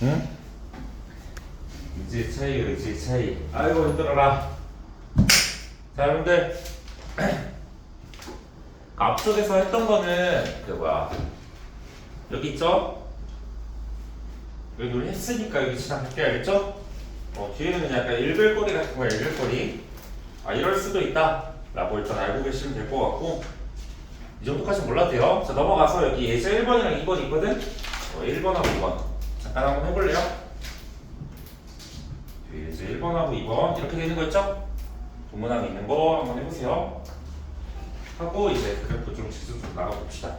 응? 의지 차이, 의지 차이. 아이고 힘들어라. 자, 여러분들 앞쪽에서 했던 거는 그 뭐야 여기 있죠? 여기 우리 했으니까 여기 지나갈게. 알겠죠? 뒤에는 약간 일별거리 같은 거야. 일별거리. 이럴 수도 있다 라고 일단 알고 계시면 될 것 같고, 이 정도까지 몰라도 돼요. 자, 넘어가서 여기 예제 1번이랑 2번 있거든? 1번하고 2번 잠깐 한번 해볼래요? 예제 1번하고 2번 이렇게 되는 거 있죠? 동문항에 있는 거 한번 해보세요. 하고 이제 그래프 좀 지수 좀 나가봅시다.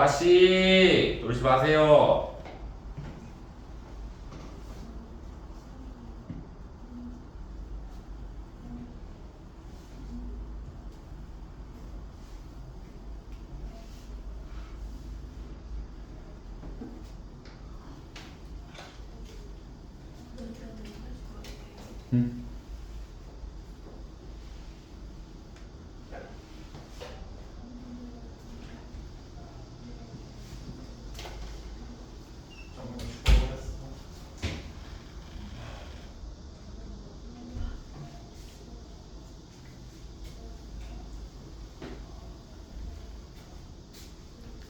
아가씨 놀지 마세요. 응.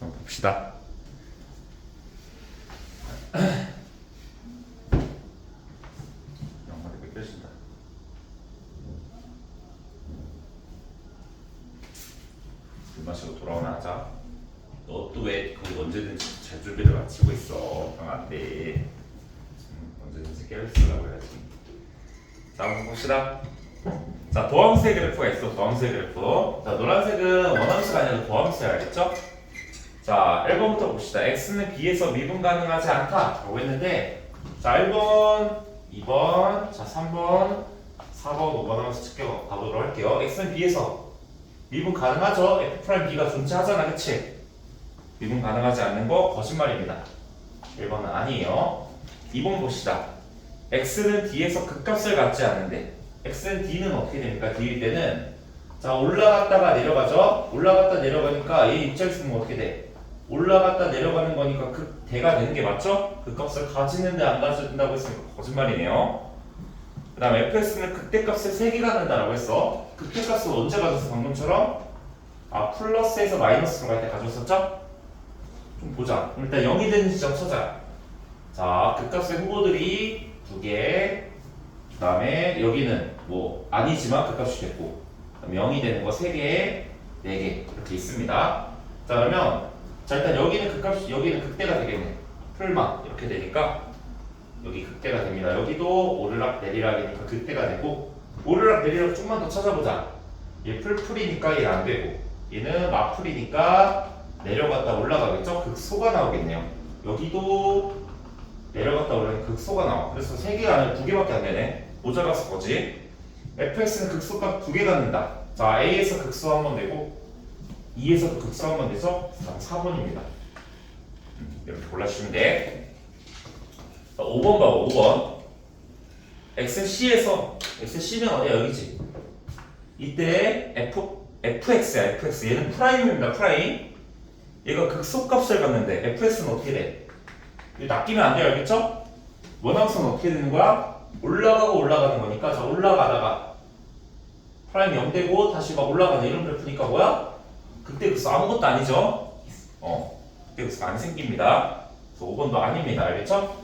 한번 봅시다. 영화를 느껴진다. 물 마시고 돌아오나 하자. 너 또 왜 거기 언제든지 잘 준비를 마치고 있어. 그럼 안 돼. 언제든지 깨어있으라고 해야지. 자, 한번 봅시다. 자, 도함수의 그래프가 있어. 도함수의 그래프. 자, 노란색은 원함수가 아니라 도함수야. 알겠죠? 자, 1번부터 봅시다. x는 b에서 미분 가능하지 않다라고 했는데, 자, 1번, 2번, 자, 3번, 4번, 5번 하면서 측정 가보도록 할게요. x는 b에서 미분 가능하죠? f'b가 존재하잖아, 그치? 미분 가능하지 않는 거 거짓말입니다. 1번은 아니에요. 2번 봅시다. x는 d에서 극값을 갖지 않는데, x는 d는 어떻게 됩니까? d일 때는 자, 올라갔다가 내려가죠? 올라갔다 내려가니까 얘 입장에서 보면 어떻게 돼? 올라갔다 내려가는 거니까 극대가 되는 게 맞죠? 극값을 가지는데 안 가진다고 했으니까 거짓말이네요. 그 다음 fs는 극대값을 3개가 된다라고 했어. 극대값을 언제 가졌어? 방금처럼? 플러스에서 마이너스로 갈 때 가졌었죠? 좀 보자. 일단 0이 되는 지점 찾아. 자, 극값의 후보들이 2개, 그 다음에 여기는 뭐 아니지만 극값이 됐고, 0이 되는 거 3개, 4개 이렇게 있습니다. 자, 그러면 자, 일단 여기는 극값이, 여기는 극대가 되겠네. 풀만 이렇게 되니까 여기 극대가 됩니다. 여기도 오르락 내리락이니까 극대가 되고, 오르락 내리락 좀만 더 찾아보자. 얘 풀풀이니까 얘 안 되고, 얘는 마풀이니까 내려갔다 올라가겠죠? 극소가 나오겠네요. 여기도 내려갔다 올라가면 극소가 나와. 그래서 3개가 아니라 2개밖에 안 되네. 모자랐을 거지. fx는 극소값 2개 갖는다. 자, a에서 극소 한 번 되고 2에서도 극소 한 번 돼서 4번입니다. 이렇게 골라주시면 돼. 자, 5번 봐봐. 5번. xc는 어디야? 여기지. 이때 fx야. fx. 얘는 프라임입니다. 프라임. 얘가 극소값을 갖는데 fx는 어떻게 돼? 이거 낚이면 안 돼요. 알겠죠? 원함수는 어떻게 되는 거야? 올라가고 올라가는 거니까. 자, 올라가다가 프라임 0 되고 다시 막 올라가는 이런 그래프니까 뭐야? 그때 극소 아무것도 아니죠? 그때 극소 안 생깁니다. 그래서 5번도 아닙니다. 알겠죠?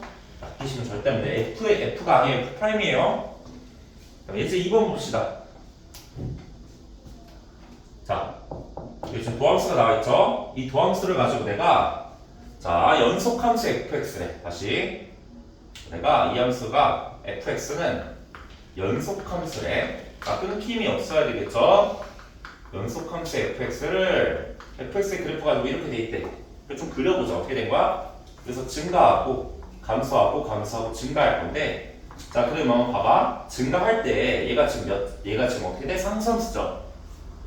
낚이시면 절대 안 돼. F가 아니에요. F 프라임이에요. 이제 2번 봅시다. 자, 여기 지금 도함수가 나와있죠? 이 도함수를 가지고 내가 자, 연속함수 fx래. 다시 내가 이 함수가 fx는 연속함수래. 끊김이 없어야 되겠죠? 연속함수 fx를 fx의 그래프 가지고 이렇게 돼 있대. 좀 그려보자. 어떻게 된 거야? 그래서 증가하고 감소하고 증가할 건데, 자, 그러면 봐봐. 증가할 때 얘가 지금 어떻게 돼? 상수함수죠.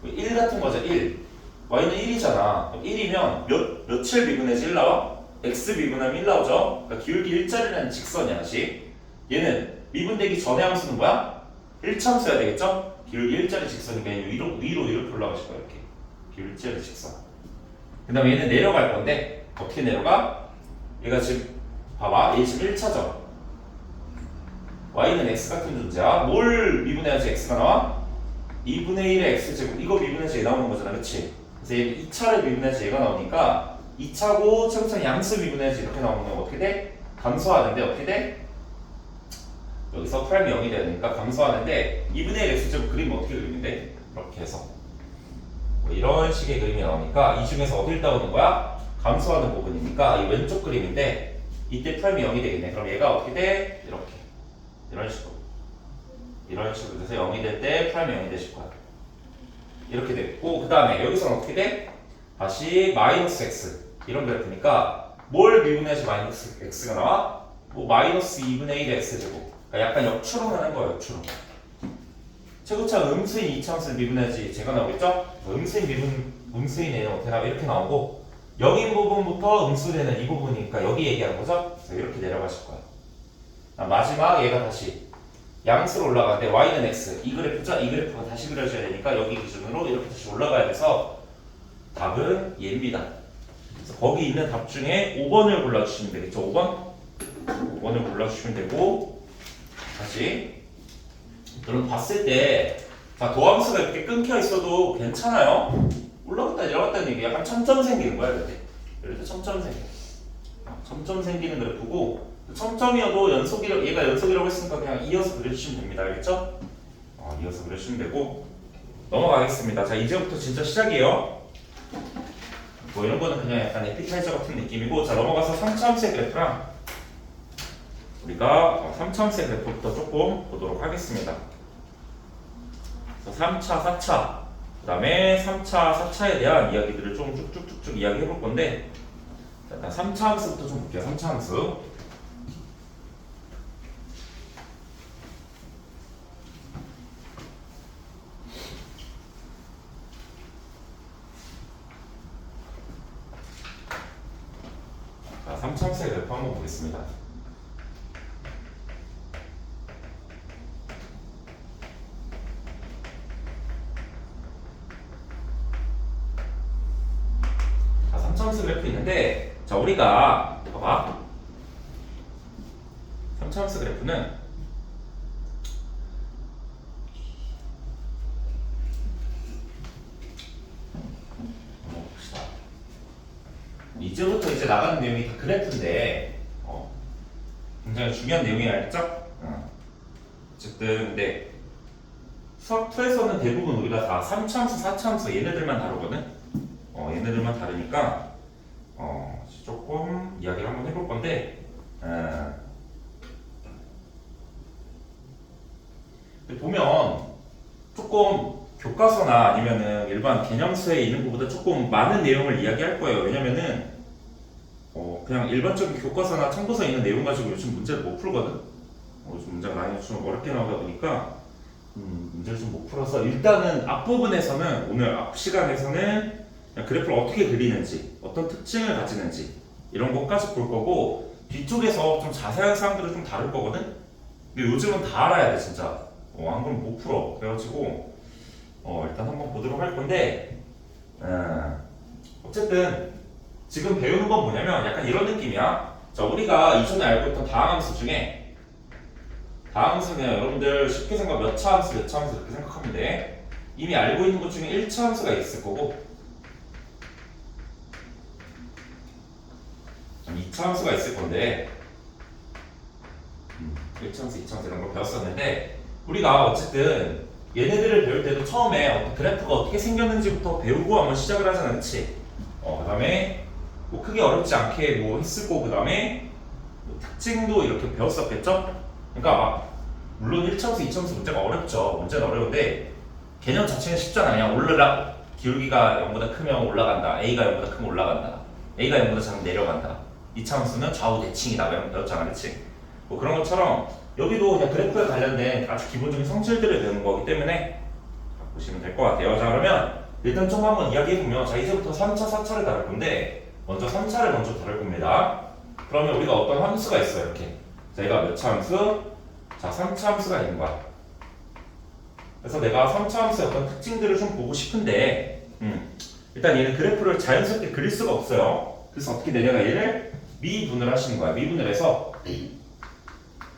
1 같은 거죠. 1. y는 1이잖아. 그럼 1이면 며칠 미분해서 1 나와? x 미분하면 1 나오죠. 그러니까 기울기 일자리라는 직선이야. 다시 얘는 미분되기 전에 함수는 뭐야? 1차함수여야 되겠죠? 기울기 일자리 직선이니까 위로 이렇게 올라가실 거야. 이렇게 기울기 일자리 직선. 그 다음에 얘는 내려갈 건데 어떻게 내려가? 얘가 지금 봐봐. 얘 지금 1차죠. y는 x 같은 존재야. 뭘 미분해야지 x가 나와? 2분의 1의 x제곱. 이거 미분해서 얘 나오는 거잖아. 그치? 그래서 얘 2차를 미분해서 얘가 나오니까 2차고 차근차근 양수 미분해서 이렇게 나오는 건 어떻게 돼? 감소하는데 어떻게 돼? 여기서 프라임이 0이 되니까 감소하는데 2분의 1 x제곱 그리면 어떻게 그리는데? 이렇게 해서 뭐 이런 식의 그림이 나오니까 이 중에서 어딜 따오는 거야? 감소하는 부분이니까 이 왼쪽 그림인데 이때 프라임이 0이 되겠네. 그럼 얘가 어떻게 돼? 이렇게 이런 식으로 돼서 0이 될 때 프라임이 0이 되실 거야. 이렇게 됐고, 그 다음에 여기서는 어떻게 돼? 다시 마이너스 x 이런 그래프니까 뭘 미분해야지 마이너스 x가 나와? 뭐 마이너스 2분의 1 x제곱. 그러니까 약간 역추로 하는 거예요. 역추로. 최고차 음수인 2차함수를 미분해야지 제가 나오겠죠? 음수인 애는 어떻게 나와? 이렇게 나오고 0인 부분부터 음수되는 이 부분이니까 여기 얘기하는 거죠? 그래서 이렇게 내려가실 거야. 마지막 얘가 다시 양수로 올라가는데 y는 x. 이 그래프죠? 이 그래프가 다시 그려져야 되니까 여기 기준으로 이렇게 다시 올라가야 돼서 답은 얘입니다. 그래서 거기 있는 답 중에 5번을 골라주시면 되겠죠? 5번을 골라주시면 되고, 다시 여러분 봤을 때 자, 도함수가 이렇게 끊겨 있어도 괜찮아요. 올라갔다 내려갔다는 얘기 약간 점점 생기는 거야. 이렇게 점점 생기는 그래프고, 점점이어도 얘가 연속이라고 했으니까 그냥 이어서 그려주시면 됩니다. 알겠죠? 이어서 그려주시면 되고, 넘어가겠습니다. 자, 이제부터 진짜 시작이에요. 뭐 이런 거는 그냥 약간 에피타이저 같은 느낌이고, 자, 넘어가서 3차함수의 그래프랑 우리가 3차함수의 그래프부터 조금 보도록 하겠습니다. 3차, 4차, 그 다음에 3차, 4차에 대한 이야기들을 좀 쭉쭉쭉쭉 이야기해 볼 건데, 자, 일단 3차 함수부터 좀 볼게요. 3차 함수. 자, 3차 함수의 그래프 한번 보겠습니다. 그래프 있는데, 자, 우리가 봐봐. 3차함수 그래프는 봅시다. 이제부터 이제 나가는 내용이 다 그래프인데 굉장히 중요한 내용이 알겠죠? 어쨌든 근데 수학2에서는 대부분 우리가 다 3차함수, 4차함수 얘네들만 다루거든. 얘네들만 다르니까 조금 이야기를 한번 해볼 건데, 보면 조금 교과서나 아니면은 일반 개념서에 있는 것보다 조금 많은 내용을 이야기할 거예요. 왜냐면은 그냥 일반적인 교과서나 참고서에 있는 내용 가지고 요즘 문제를 못 풀거든. 요즘 문제가 많이 좀 어렵게 나오다 보니까 문제를 좀 못 풀어서 일단은 앞부분에서는 오늘 앞 시간에서는 그냥 그래프를 어떻게 그리는지, 어떤 특징을 가지는지 이런 것까지 볼 거고 뒤쪽에서 좀 자세한 사항들을 좀 다룰 거거든. 근데 요즘은 다 알아야 돼 진짜. 안 그러면 못 풀어. 그래가지고 일단 한번 보도록 할 건데 어쨌든 지금 배우는 건 뭐냐면 약간 이런 느낌이야. 자, 우리가 이전에 알고 있던 다항함수 중에 다항함수는 여러분들 쉽게 생각 몇 차 함수 몇 차 함수 이렇게 생각하면 돼. 이미 알고 있는 것 중에 1차 함수가 있을 거고 2차 함수가 있을 건데 1차 함수, 2차 함수 이런 걸 배웠었는데 우리가 어쨌든 얘네들을 배울 때도 처음에 어떤 그래프가 어떻게 생겼는지부터 배우고 한번 시작을 하진 않지. 그 다음에 뭐 크게 어렵지 않게 뭐 했을 거고 그 다음에 뭐 특징도 이렇게 배웠었겠죠? 그러니까 막 물론 1차함수, 2차함수 문제가 어렵죠. 문제는 어려운데 개념 자체는 쉽잖아. 그냥 기울기가 0보다 크면 올라간다. A가 0보다 크면 올라간다. A가 0보다 작으면 내려간다. 2차함수는 좌우 대칭이다. 이런 거 배웠잖아. 그치? 뭐 그런 것처럼 여기도 그냥 그래프에 관련된 아주 기본적인 성질들을 배우는 거기 때문에 보시면 될 것 같아요. 자, 그러면 일단 좀 한번 이야기해보면 자, 이제부터 3차, 4차를 다룰 건데 먼저 3차를 먼저 다룰 겁니다. 그러면 우리가 어떤 함수가 있어요. 이렇게 자, 얘가 몇 차 함수? 자, 3차 함수가 있는 거야. 그래서 내가 3차 함수의 어떤 특징들을 좀 보고 싶은데 일단 얘는 그래프를 자연스럽게 그릴 수가 없어요. 그래서 어떻게 내가 얘를 미분을 하시는 거야. 미분을 해서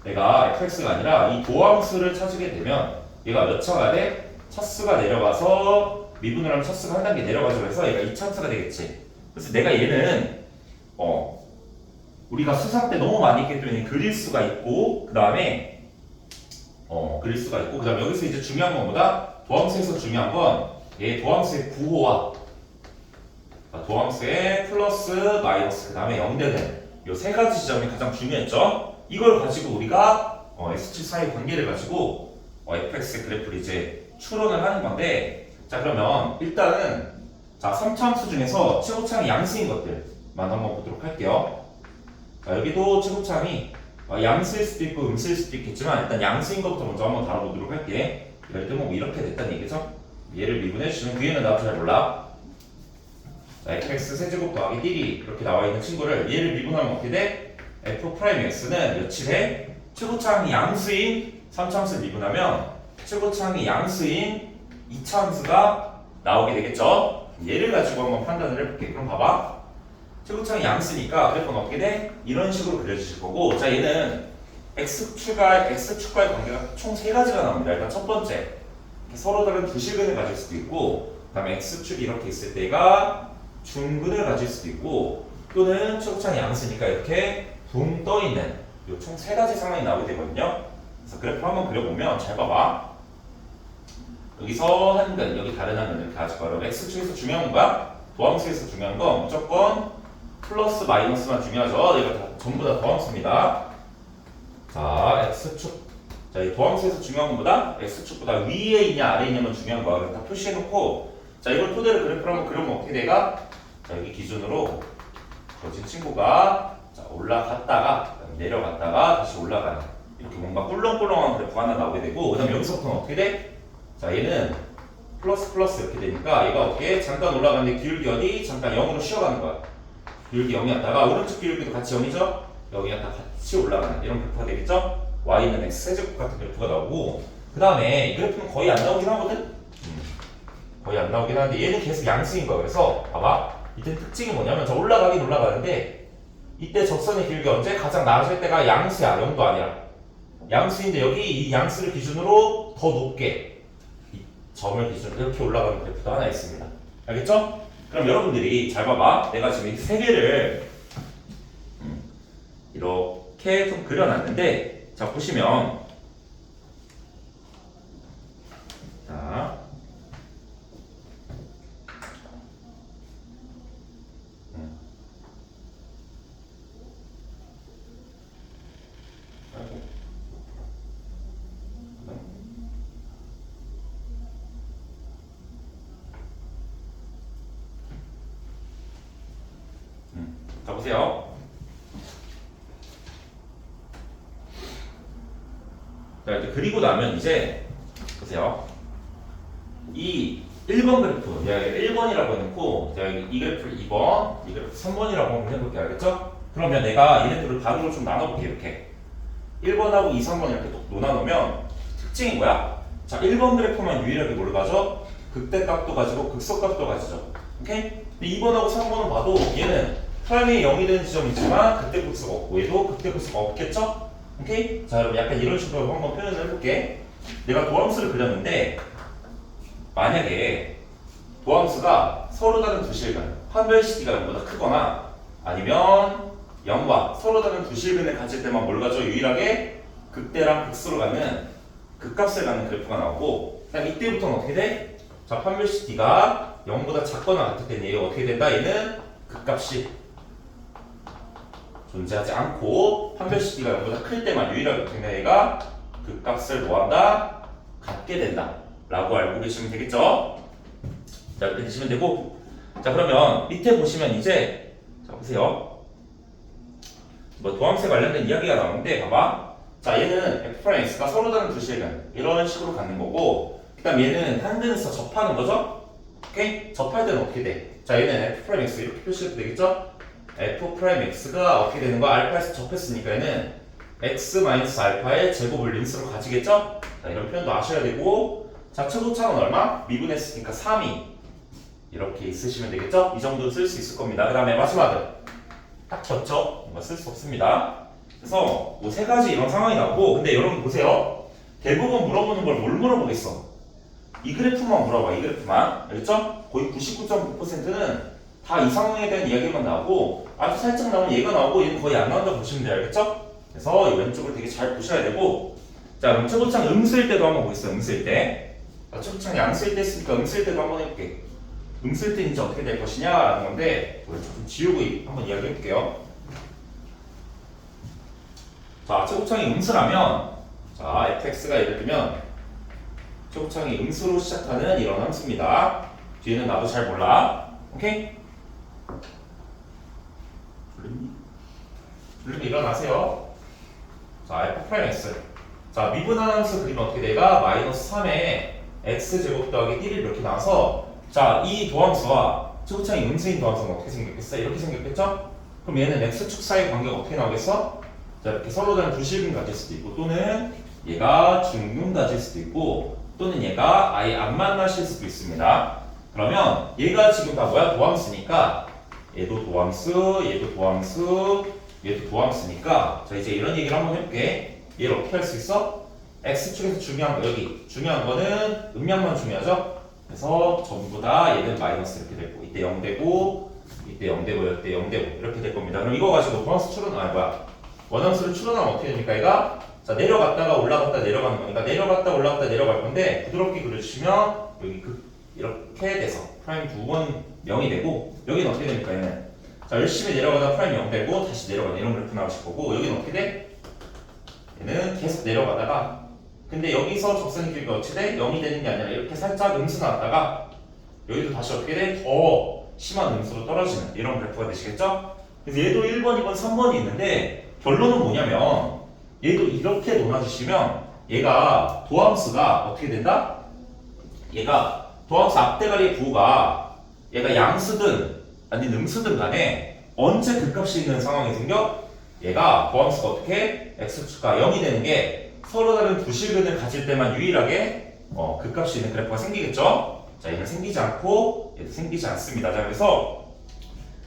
내가 fx가 아니라 이 도함수를 찾으게 되면 얘가 몇 차가 돼? 차수가 내려가서 미분을 하면 차수가 한 단계 내려가죠. 그래서 얘가 2차 함수가 되겠지. 그래서 내가 얘는 우리가 수상 때 너무 많이 했기 때문에 그릴 수가 있고 그 다음에 그릴 수가 있고 그 다음에 여기서 이제 중요한 건 뭐다? 도함수에서 중요한 건 얘 도함수의 구호와 도함수의 플러스 마이너스 그 다음에 0대는 이 세 가지 지점이 가장 중요했죠. 이걸 가지고 우리가 S7 사이 관계를 가지고 fx의 그래프를 이제 추론을 하는 건데 자 그러면 일단은 자 3차 함수 중에서 최고차항이 양수인 것들만 한번 보도록 할게요. 자 여기도 최고차항이 양수일 수도 있고 음수일 수도 있겠지만 일단 양수인 것부터 먼저 한번 다뤄보도록 할게. 예를 들면 뭐 이렇게 됐다는 얘기죠. 얘를 미분해주시면 위에는 나도 잘 몰라. 자, fx 세제곱 더하기 1이 이렇게 나와있는 친구를 얘를 미분하면 어떻게 돼? f'x는 며칠에 최고차항이 양수인 3차 함수를 미분하면 최고차항이 양수인 2차 함수가 나오게 되겠죠? 얘를 가지고 한번 판단을 해볼게. 그럼 봐봐. 최고차항이 양수니까 그래프는 어떻게 돼? 이런 식으로 그려주실 거고 자 얘는 x축과의 관계가 총 3가지가 나옵니다. 일단 첫 번째 서로 다른 두 실근을 가질 수도 있고 그 다음에 x축이 이렇게 있을 때가 중근을 가질 수도 있고 또는 최고차항이 양수니까 이렇게 붕 떠있는 총 3가지 상황이 나오게 되거든요. 그래서 그래프 한번 그려보면 잘 봐봐. 여기서 한 근, 여기 다른 한 근을 이렇게 가지고 그럼 x축에서 중요한 거야? 도함수에서 중요한 건 무조건 플러스 마이너스만 중요하죠. 이거 다, 전부 다 도함수입니다. 자, x축. 자, 이 도함수에서 중요한 것보다 x축보다 위에 있냐 아래에 있냐만 중요한 거야. 그래서 다 표시해놓고 자, 이걸 토대로 그래프를 한번 그려보면 어떻게 돼가? 자, 여기 기준으로 거진 친구가 자, 올라갔다가 내려갔다가 다시 올라가는 이렇게 뭔가 꿀렁꿀렁한 그래프가 하나 나오게 되고 그 다음에 여기서부터는 어떻게 돼? 자, 얘는 플러스 플러스 이렇게 되니까 얘가 어떻게 잠깐 올라가는데 기울기 어디? 잠깐 0으로 쉬어가는 거야. 기울기 0이었다가 오른쪽 기울기도 같이 0이죠? 여기가 다 같이 올라가는 이런 그래프가 되겠죠? y는 x 세제곱 같은 그래프가 나오고 그 다음에 이 그래프는 거의 안 나오긴 하거든? 거의 안 나오긴 하는데 얘는 계속 양수인 거야. 그래서 봐봐 이때 특징이 뭐냐면 저 올라가긴 올라가는데 이때 적선의 길기 언제? 가장 낮을 때가 양수야. 0도 아니야. 양수인데 여기 이 양수를 기준으로 더 높게 이 점을 기준으로 이렇게 올라가는 그래프도 하나 있습니다. 알겠죠? 그럼 여러분들이 잘 봐봐. 내가 지금 이 세 개를 이렇게 좀 그려놨는데 자 보시면 자 자 보세요. 자 이렇게 그리고 나면 이제 보세요. 이 1번 그래프, 내가 1번이라고 해놓고 내가 이 그래프를 2번, 이 그래프 3번이라고 한번 해볼게. 알겠죠? 그러면 내가 얘네들을 가로로 좀 나눠볼게. 이렇게 1번하고 2, 3번 이렇게 또 나누면 특징이 뭐야? 자 1번 그래프만 유일하게 뭘 가져? 극대값도 가지고 극소값도 가지죠. 오케이? 근데 2번하고 3번은 봐도 얘는 프라임이 0이 되는 지점이 있지만 극대 극소가 없고 얘도 극대 극소가 없겠죠? 오케이? 자 여러분 약간 이런 식으로 한번 표현을 해볼게. 내가 도함수를 그렸는데 만약에 도함수가 서로 다른 두 실근, 판별시기가 0보다 크거나 아니면 0과 서로 다른 두 실근을 가질 때만 뭘 가져? 유일하게 극대랑 극소로 가는 극값을 갖는 그래프가 나오고 그다음 이때부터는 어떻게 돼? 자 판별시기가 0보다 작거나 같을 때는 얘가 어떻게 된다? 얘는 극값이 존재하지 않고 판별시기가 0보다 클 때만 유일하게 어떻게 된다? 얘가 극값을 뭐한다? 갖게 된다 라고 알고 계시면 되겠죠? 자 이렇게 되시면 되고 자 그러면 밑에 보시면 이제 자 보세요 뭐 도함수에 관련된 이야기가 나오는데 봐봐 자 얘는 f'x가 서로 다른 두 실근 이런 식으로 갖는 거고 그 다음 얘는 한근에서 접하는 거죠? 오케이? 접할 때는 어떻게 돼? 자 얘는 f'x 이렇게 표시해도 되겠죠? f'x가 어떻게 되는 거야? 알파에서 접했으니까 얘는 x-알파의 제곱을 림수로 가지겠죠? 자 이런 표현도 아셔야 되고 자 최고차는 얼마? 미분했으니까 3이 이렇게 있으시면 되겠죠? 이 정도 쓸 수 있을 겁니다. 그 다음에 마지막은 딱 졌죠? 뭔가 쓸 수 없습니다. 그래서 뭐 세 가지 이런 상황이 나오고 근데 여러분 보세요. 대부분 물어보는 걸 뭘 물어보겠어? 이 그래프만 물어봐. 이 그래프만. 알겠죠? 거의 99.9%는 다 이 상황에 대한 이야기만 나오고 아주 살짝 나오면 얘가 나오고 얘는 거의 안 나온다고 보시면 돼요. 알겠죠? 그래서 이 왼쪽을 되게 잘 보셔야 되고 자 그럼 최고창 음수일 때도 한번 보겠어요. 음수일 때. 자 최고창 양수일 때 했으니까 음수일 때도 한번 해볼게. 음수일 때 이제 어떻게 될 것이냐라는 건데 이걸 좀 지우고 한번 이야기해볼게요. 자 최고창이 음수라면 자 fx가 예를 들면 최고창이 음수로 시작하는 이런 함수입니다. 뒤에는 나도 잘 몰라. 오케이? 졸리면 일어나세요. 자 f'x 자 미분한 함수 그리면 어떻게 돼가? 마이너스 3에 x제곱 더하기 1이 이렇게 나와서 자 이 도함수와 최고창이 음수인 도함수는 어떻게 생겼겠어? 이렇게 생겼겠죠? 그럼 얘는 x축 사이 관계가 어떻게 나오겠어? 자 이렇게 서로 다른 두 실근 가질 수도 있고 또는 얘가 중근 가질 수도 있고 또는 얘가 아예 안 만나실 수도 있습니다. 그러면 얘가 지금 다 뭐야? 도함수니까 얘도 도함수, 얘도 도함수, 얘도 도함수니까 자 이제 이런 얘기를 한번 해볼게. 얘를 어떻게 할 수 있어? x축에서 중요한 거 여기 중요한 거는 음량만 중요하죠? 그래서 전부 다 얘는 마이너스 이렇게 되고 이때 0 되고 이때 0 되고 이때 0 되고 이렇게 될 겁니다. 그럼 이거 가지고 도함수 원함수를 추론하면 어떻게 됩니까? 얘가 자 내려갔다가 올라갔다 내려가는 거니까 내려갔다 올라갔다 내려갈 건데 부드럽게 그려주시면 여기 이렇게 돼서 프라임 두 번 0이 되고 여기는 어떻게 됩니까? 얘는 자 열심히 내려가다 프라임 0 되고 다시 내려가는 이런 그래프 나오실 거고 여기는 어떻게 돼? 얘는 계속 내려가다가 근데 여기서 적선의 길이가 어떻게 돼? 0이 되는 게 아니라 이렇게 살짝 음수 나왔다가 여기도 다시 어떻게 돼? 더 심한 음수로 떨어지는 이런 그래프가 되시겠죠? 그래서 얘도 1번, 2번, 3번이 있는데 결론은 뭐냐면 얘도 이렇게 놓아주시면 얘가 도함수가 어떻게 된다? 얘가 도함수 앞대가리의 부호가 얘가 양수든 아니면 음수든 간에 언제 극값이 있는 상황이 생겨? 얘가 도함수가 어떻게? x축과 0이 되는 게 서로 다른 두 실근을 가질 때만 유일하게 극값이 있는 그래프가 생기겠죠? 자 얘는 생기지 않고 얘도 생기지 않습니다. 자 그래서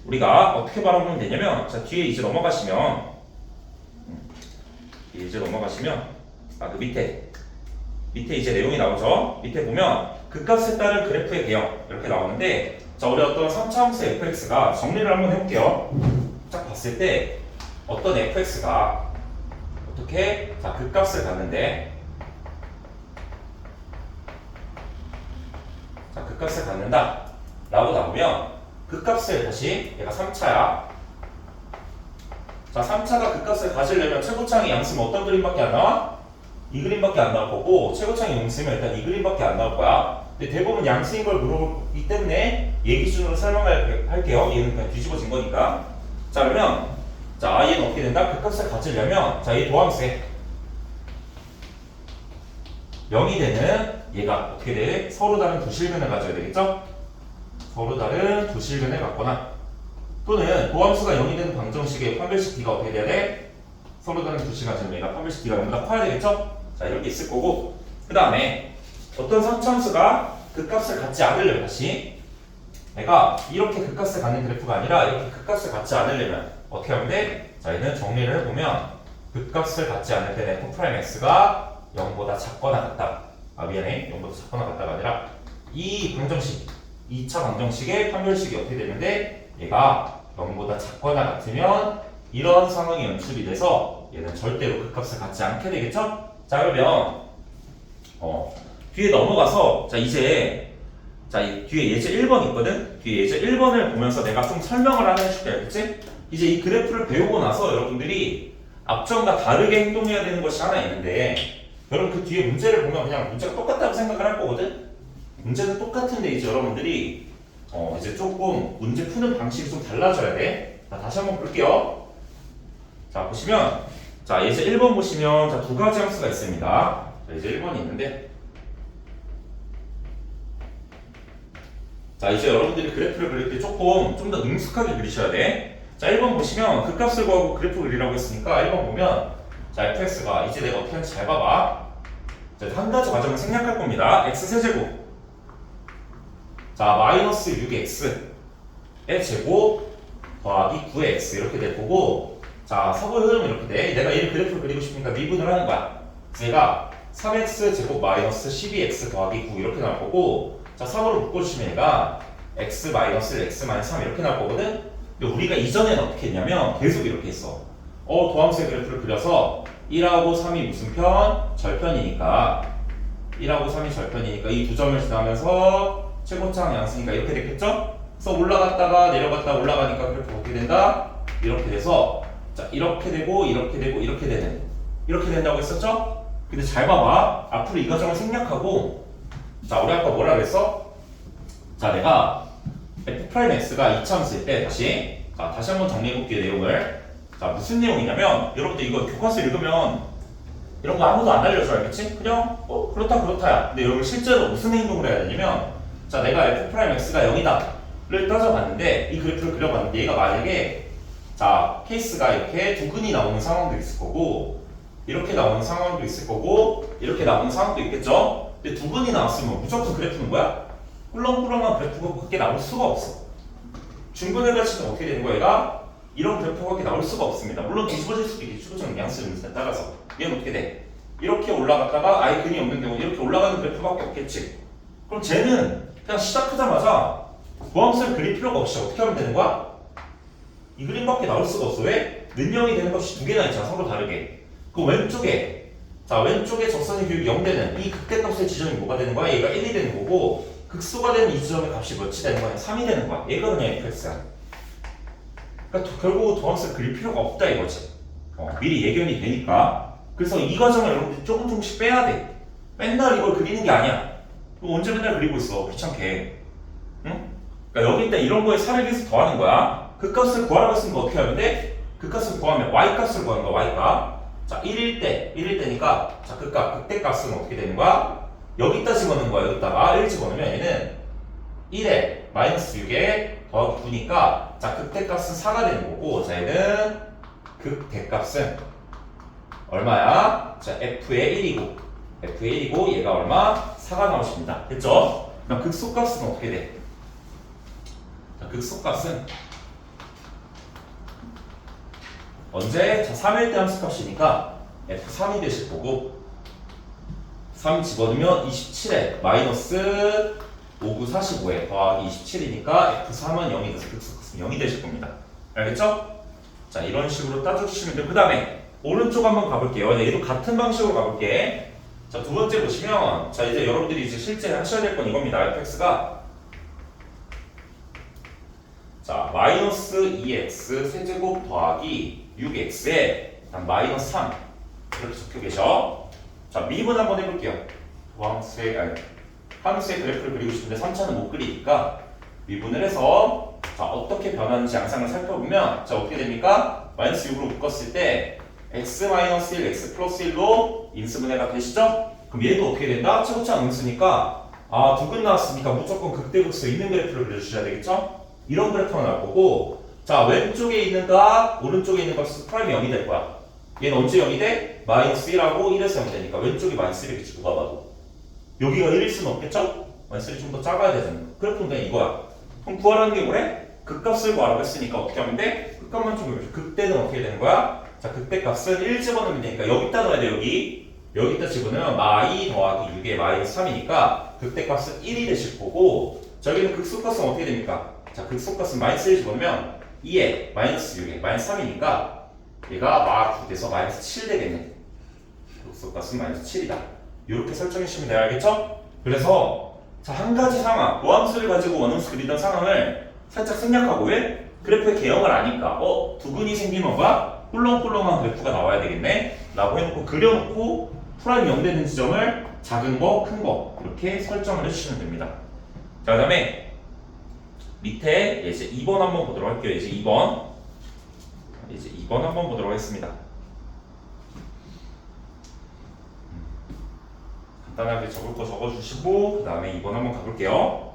우리가 어떻게 바라보면 되냐면 자 뒤에 이제 넘어가시면 그 밑에 이제 내용이 나오죠. 밑에 보면 극값에 따른 그래프의 개형 이렇게 나오는데 자 우리 어떤 3차 함수 fx가 정리를 한번 해볼게요. 딱 봤을 때 어떤 fx가 어떻게 자 극값을 갖는데 자 극값을 갖는다 라고 나오면 극값을 다시 얘가 3차야. 자 3차가 극값을 가지려면 최고창이 양수면 어떤 그림밖에 안 나와? 이 그림밖에 안 나올 거고 최고창이 음수면 일단 이 그림밖에 안 나올 거야. 근데 대부분 양수인 걸 물어보기 때문에 얘 기준으로 설명할게요. 얘는 그냥 뒤집어진 거니까. 자 자 그러면 자 얘는 어떻게 된다? 극값을 가지려면 자 이 도함수에 0이 되는 얘가 어떻게 돼? 서로 다른 두 실근을 가져야 되겠죠? 서로 다른 두 실근을 갖거나 또는 도함수가 0이 되는 방정식의 판별식 D가 어떻게 돼야 돼? 서로 다른 두 실근 가지는 얘가 판별식 D가 0보다 커야 되겠죠? 자 이렇게 있을 거고 그 다음에 어떤 상차함수가 극값을 갖지 않으려면 다시 내가 이렇게 극값을 갖는 그래프가 아니라 이렇게 극값을 갖지 않으려면 어떻게 하면 돼? 자 얘는 정리를 해보면 극값을 갖지 않을 때는 f'x가 0보다 작거나 같다. 아 미안해 0보다 작거나 같다가 아니라 이 방정식 2차 방정식의 판별식이 어떻게 되는데 얘가 0보다 작거나 같으면 이런 상황이 연출이 돼서 얘는 절대로 극값을 갖지 않게 되겠죠? 자 그러면 뒤에 넘어가서 자 이제 자 뒤에 예제 1번 있거든? 뒤에 예제 1번을 보면서 내가 좀 설명을 하나 해줄게 알겠지? 이제 이 그래프를 배우고 나서 여러분들이 앞전과 다르게 행동해야 되는 것이 하나 있는데 여러분 그 뒤에 문제를 보면 그냥 문제가 똑같다고 생각을 할 거거든? 문제는 똑같은데 이제 여러분들이 이제 조금 문제 푸는 방식이 좀 달라져야 돼. 자, 다시 한번 볼게요. 자 보시면 자 예제 1번 보시면 자 두 가지 함수가 있습니다. 자, 예제 1번이 있는데 자 이제 여러분들이 그래프를 그릴 때 조금 좀 더 능숙하게 그리셔야 돼. 자 1번 보시면 극값을 구하고 그래프 그리라고 했으니까 1번 보면 자 fx가 이제 내가 어떻게 하는지 잘 봐봐. 자 한 가지 과정을 생략할 겁니다. x 세제곱 자 마이너스 6x의 제곱 더하기 9x 이렇게 될 거고 자 서부 흐름은 이렇게 돼. 내가 얘를 그래프를 그리고 싶으니까 미분을 하는 거야. 얘가 3x 제곱 마이너스 12x 더하기 9 이렇게 나올 거고 자 3으로 묶어주시면 얘가 x 마이너스 x 마이너스 3 이렇게 나올 거거든. 근데 우리가 이전에는 어떻게 했냐면 계속 이렇게 했어. 도함수의 그래프를 그려서 1하고 3이 무슨 편? 절편이니까 1하고 3이 절편이니까 이 두 점을 지나면서 최고차항 양수니까 이렇게 됐겠죠? 그래서 올라갔다가 내려갔다가 올라가니까 그래프가 어떻게 된다? 이렇게 돼서 자 이렇게 되고 이렇게 되고 이렇게 되는 이렇게 된다고 했었죠? 근데 잘 봐봐. 앞으로 이 과정을 생략하고 자 우리 아까 뭐라 그랬어? 자 내가 f'x가 2차함수일 때 다시 한번 정리해 볼게요 내용을. 자 무슨 내용이냐면 여러분들 이거 교과서 읽으면 이런 거 아무도 안 알려줘 알겠지? 그냥 그렇다 그렇다야. 근데 여러분 실제로 무슨 행동을 해야 되냐면 자 내가 f'x가 0이다를 따져봤는데 이 그래프를 그려봤는데 얘가 만약에 자 케이스가 이렇게 두 근이 나오는 상황도 있을 거고 이렇게 나오는 상황도 있을 거고 이렇게 나오는 상황도 있겠죠? 근데 두 근이 나왔으면 무조건 그래프는 뭐야? 꿀렁꿀렁한 그래프가 밖에 나올 수가 없어. 중근의 가치는 어떻게 되는 거야? 얘가 이런 그래프가 밖에 나올 수가 없습니다. 물론 뒤집어질 수도 있겠지. 추구적 양수에 따라서 얘는 어떻게 돼? 이렇게 올라갔다가 아예 근이 없는 경우 이렇게 올라가는 그래프밖에 없겠지. 그럼 쟤는 그냥 시작하자마자 도함수를 그릴 필요가 없이 어떻게 하면 되는 거야? 이 그림밖에 나올 수가 없어. 왜? 는영이 되는 값이 두 개나 있잖아. 서로 다르게. 그 왼쪽에 자 왼쪽에 적선의 교육이 0 되는 이 극대값의 지점이 뭐가 되는 거야? 얘가 1이 되는 거고 극소가 되는 이 지점의 값이 몇이 되는 거야? 3이 되는 거야. 얘가 그냥 fx야. 그러니까 결국 도함수를 그릴 필요가 없다 이거지. 미리 예견이 되니까. 그래서 이 과정을 여러분들이 조금씩 빼야 돼. 맨날 이걸 그리는 게 아니야. 언제 맨날 그리고 있어. 귀찮게. 응? 그러니까 여기 일단 이런 거에 살을 계속 더하는 거야. 극값을 구하라고 했으니까 어떻게 하면 돼? 극값을 구하면 y값을 구하는 거야. y값. 자 1일 때니까 자 극대값은 어떻게 되는 거야? 여기다 집어넣는 거야. 여기다가 1 집어넣으면 얘는 1에 마이너스 6에 더하기 9니까 자 극대값은 4가 되는 거고 자 얘는 극대값은 얼마야? 자 f의 1이고 얘가 얼마? 4가 나오십니다. 됐죠? 그럼 극소값은 어떻게 돼? 자 극소값은 언제? 자 3일 때 함수값이니까 f3이 되실 거고 3 집어넣으면 27에 마이너스 59, 45에 더하기 27이니까 f3은 0이 돼서 극소값은 0이 되실 겁니다. 알겠죠? 자 이런 식으로 따져주시면 돼요. 그 다음에 오른쪽 한번 가볼게요. 얘도 같은 방식으로 가볼게. 자 두 번째 보시면 자 이제 여러분들이 이제 실제 하셔야 될 건 이겁니다. fx가 자 마이너스 2x 세제곱 더하기 6x에 마이너스 3 이렇게 적혀 계셔. 자 미분 한번 해볼게요. 함수의 그래프를 그리고 싶은데 3차는 못 그리니까 미분을 해서 자, 어떻게 변하는지 양상을 살펴보면 자, 어떻게 됩니까? 마이너스 6으로 묶었을 때 x-1, x 플러스 1로 인수분해가 되시죠? 그럼 얘도 어떻게 된다? 차고차는 음수니까 두근 나왔으니까 무조건 극대극소 있는 그래프를 그려주셔야 되겠죠? 이런 그래프가 나올 거고 자, 왼쪽에 있는 값, 오른쪽에 있는 값은 프라임이 0이 될 거야. 얘는 언제 0이 돼? 마이너스 1하고 1에서 0이 되니까 왼쪽이 마이너스 1이겠지, 누가 봐도. 여기가 1일 수는 없겠죠? 마이너스 1이 좀 더 작아야 되잖아. 그래프는 그냥 이거야. 그럼 구하라는 게 뭐래? 극값을 구하라고 했으니까 어떻게 하면 돼? 극값만 좀 보여줘. 극대는 어떻게 되는 거야? 자, 극대 값은 1 집어넣으면 되니까 여기다 넣어야 돼, 여기. 여기다 집어넣으면 마이 더하기 6의 마이너스 3이니까 극대 값은 1이 되실 거고 저기는 극소값은 어떻게 됩니까? 자, 극소값은 마이너스 1 집어넣으면 2에 마이너스 6에 마이너스 3이니까 얘가 마 9 돼서 마이너스 7 되겠네. 극소값은 마이너스 7이다. 이렇게 설정해 주시면 돼요. 알겠죠? 그래서 자, 한 가지 상황, 모함수를 가지고 원함수 그리던 상황을 살짝 생략하고 왜? 그래프의 개형을 아니까 두근이 생기면 뭐야? 꿀렁꿀렁한 그래프가 나와야 되겠네 라고 해놓고 그려놓고 프라임 0 되는 지점을 작은 거, 큰 거 이렇게 설정을 해주시면 됩니다. 자, 그 다음에 밑에 이제 2번 한번 보도록 할게요. 이제 2번 한번 보도록 하겠습니다. 간단하게 적을 거 적어주시고 그 다음에 2번 한번 가볼게요.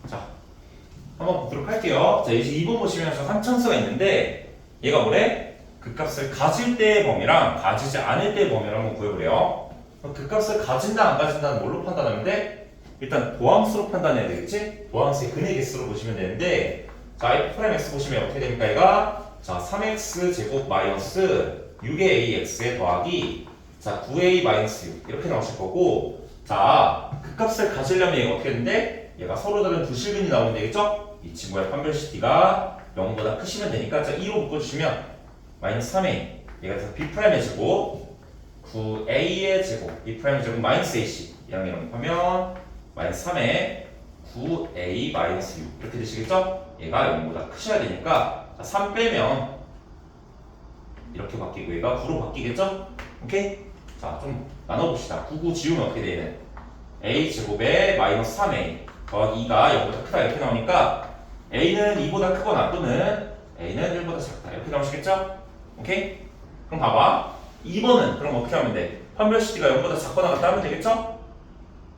자, 한번 보도록 할게요. 자, 이제 2번 보시면 한천수가 있는데 얘가 뭐래? 그 값을 가질 때의 범위랑 가지지 않을 때의 범위를 한번 구해보래요. 그 값을 가진다 안 가진다는 뭘로 판단하는데 일단 보함수로 판단해야 되겠지? 보함수의 근의 개수로 보시면 되는데 자, f'(x) 보시면 어떻게 됩니까? 얘가 자, 3x 제곱 마이너스 6의 ax에 더하기 자, 9a 마이너스 6 이렇게 나오실 거고 자, 그 값을 가지려면 얘가 어떻게 되는데 얘가 서로 다른 두 실근이 나오면 되겠죠? 이 친구의 판별시티가 0보다 크시면 되니까 자 2로 묶어주시면 마이너스 3a 얘가 그래서 b'의 제곱 9a의 제곱 b'의 제곱 마이너스 ac 이랑 연합하면 마이너스 3에 9a 마이너스 6 이렇게 되시겠죠? 얘가 0보다 크셔야 되니까 자, 3 빼면 이렇게 바뀌고 얘가 9로 바뀌겠죠? 오케이? 자, 좀 나눠봅시다. 9, 9 지우면 어떻게 되는? a 제곱에 마이너스 3a 더하기 2가 0보다 크다 이렇게 나오니까 a는 2보다 크거나 또는 a는 1보다 작다 이렇게 나오시겠죠? 오케이? 그럼 봐봐 2번은 그럼 어떻게 하면 돼? 판별시티가 0보다 작거나 같다 하면 되겠죠?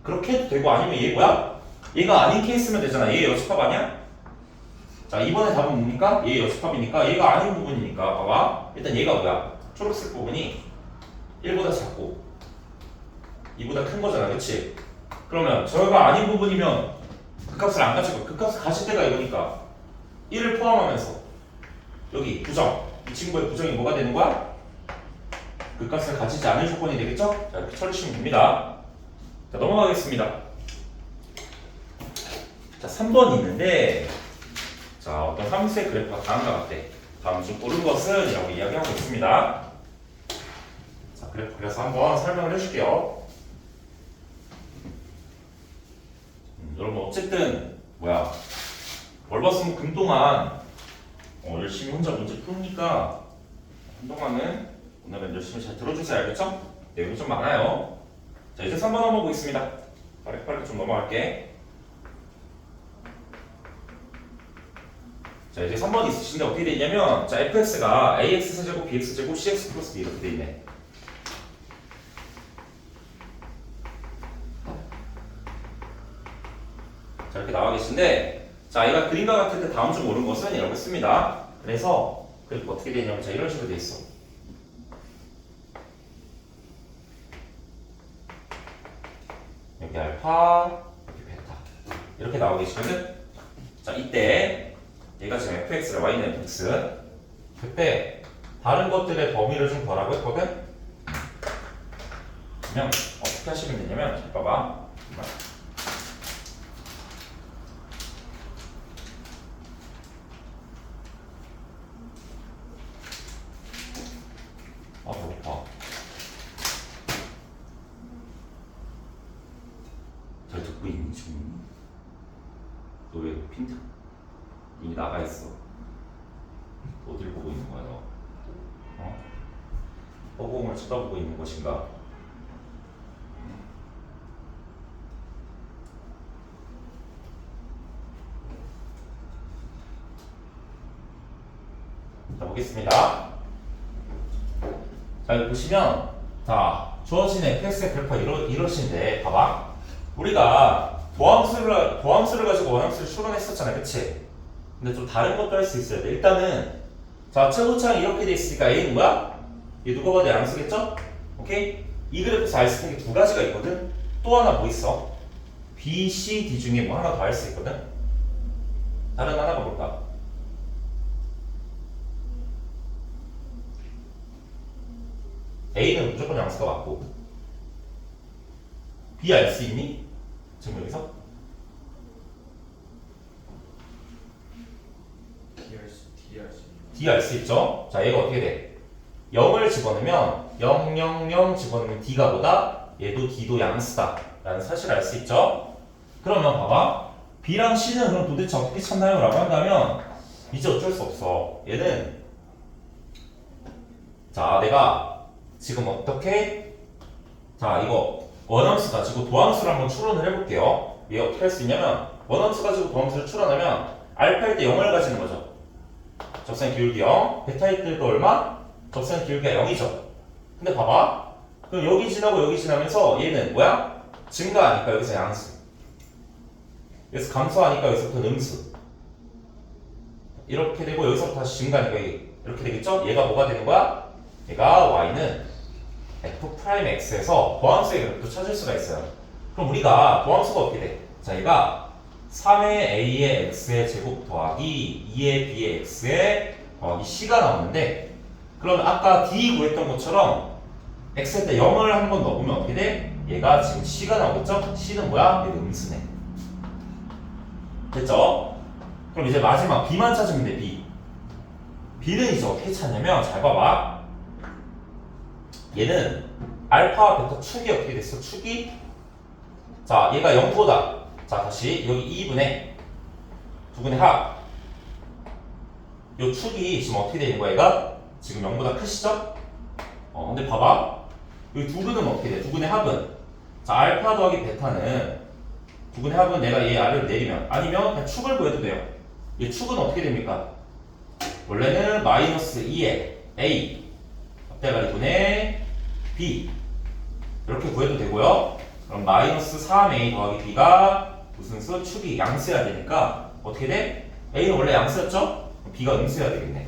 그렇게 해도 되고 아니면 얘 뭐야? 얘가 아닌 케이스면 되잖아. 얘 여집합 아니야? 자 2번의 답은 뭡니까? 얘 여집합이니까 얘가 아닌 부분이니까 봐봐 일단 얘가 뭐야? 초록색 부분이 1보다 작고 2보다 큰 거잖아 그치? 그러면 저가 아닌 부분이면 그 값을 안 가지고 그 값을 가질 때가 이거니까 1을 포함하면서 여기 부정 이 친구의 부정이 뭐가 되는 거야? 그 값을 가지지 않을 조건이 되겠죠? 자 이렇게 처리하시면 됩니다. 자 넘어가겠습니다. 자 3번 있는데 자 어떤 함수의 그래프가 다음과 같대. 다음 중 옳은 것은 이라고 이야기하고 있습니다. 자 그래프 그래서 한번 설명을 해줄게요. 여러분 어쨌든 뭐야 월화수목 금 동안 열심히 혼자 문제 푸니까 한동안은 오늘은 열심히 잘 들어주세요. 알겠죠? 내용이 좀 많아요. 자 이제 3번 한번 보겠습니다. 빠르게 좀 넘어갈게. 자 이제 3번 있으신데 어떻게 돼 있냐면 자 fx가 ax 세제곱 bx 제곱 cx 플러스 b 이렇게 돼 있네. 자 이렇게 나와 계신데 자 얘가 그림과 같을 때 다음 중 옳은 것은 이라고 했습니다. 그래서 그래프 어떻게 되냐면 자 이런 식으로 돼 있어. 여기 알파, 여기 베타 이렇게 나오고 계시거든. 자, 이때 얘가 지금 fx를 y는 fx. 그때 다른 것들의 범위를 좀 더라고 했거든. 그냥 어떻게 하시면 되냐면, 잘 봐봐. 아, 배고파. 잘 듣고 있니 지금? 너 왜 핀트? 눈이 나가 있어. 어딜 보고 있는 거야 너? 어? 허공을 쳐다보고 있는 것인가? 자, 보겠습니다. 자, 여기 보시면, 자, 주어진 fx의 그래프가 이러신데, 봐봐. 우리가 도함수를 가지고 원함수를 추론했었잖아, 그치? 근데 좀 다른 것도 할 수 있어야 돼. 일단은, 자, 최고차항이 이렇게 돼 있으니까 A는 뭐야? 얘 누가 봐도 양수겠죠? 오케이? 이 그래프에서 알 수 있는 게 두 가지가 있거든? 또 하나 뭐 있어? B, C, D 중에 뭐 하나 더 알 수 있거든? 다른 거 하나 봐볼까? A는 무조건 양수가 맞고 B 알 수 있니? 지금 여기서? D 알 수 있죠? 자, 얘가 어떻게 돼? 0을 집어넣으면 0, 0, 0 집어넣으면 D가 보다 얘도 D도 양수다 라는 사실을 알 수 있죠? 그러면 봐봐. B랑 C는 그럼 도대체 어떻게 찾나요? 라고 한다면 이제 어쩔 수 없어. 얘는 자, 내가 지금 어떻게 자, 이거 원함수 가지고 도함수를 한번 추론을 해볼게요. 얘 어떻게 할 수 있냐면 원함수 가지고 도함수를 추론하면 알파일 때 0을 가지는 거죠. 접선의 기울기 0, 베타일 때도 얼마? 접선의 기울기가 0이죠. 근데 봐봐. 그럼 여기 지나고 여기 지나면서 얘는 뭐야? 증가하니까 여기서 양수. 여기서 감소하니까 여기서부터 음수. 이렇게 되고 여기서부터 다시 증가하니까 이렇게 되겠죠? 얘가 뭐가 되는 거야? 얘가 y는 f'x에서 도함수의 그래프도 찾을 수가 있어요. 그럼 우리가 도함수가 어떻게 돼? 자, 얘가 3의 a의 x의 제곱 더하기 2의 b의 x의 더하기 c가 나오는데, 그러면 아까 d 구했던 것처럼 x할 때 0을 한번 넣어보면 어떻게 돼? 얘가 지금 c가 나오겠죠? c는 뭐야? 얘도 음수네. 됐죠? 그럼 이제 마지막 b만 찾으면 돼. b는 이제 어떻게 찾냐면, 잘 봐봐. 얘는 알파와 베타 축이 어떻게 됐어? 축이 자, 얘가 0보다 자, 다시 여기 2분의 2분의 합. 요 축이 지금 어떻게 되는 거야? 얘가 지금 0보다 크시죠? 근데 봐봐. 여기 2분은 어떻게 돼? 2분의 합은 자, 알파 더하기 베타는 2분의 합은 내가 얘 아래로 내리면 아니면 그냥 축을 구해도 돼요. 얘 축은 어떻게 됩니까? 원래는 마이너스 2의 a 앞대가리 분의 b 이렇게 구해도 되고요. 그럼 마이너스 3a 더하기 b가 무슨 수? 축이 양수여야 되니까 어떻게 돼? a는 원래 양수였죠? b가 음수여야 되겠네.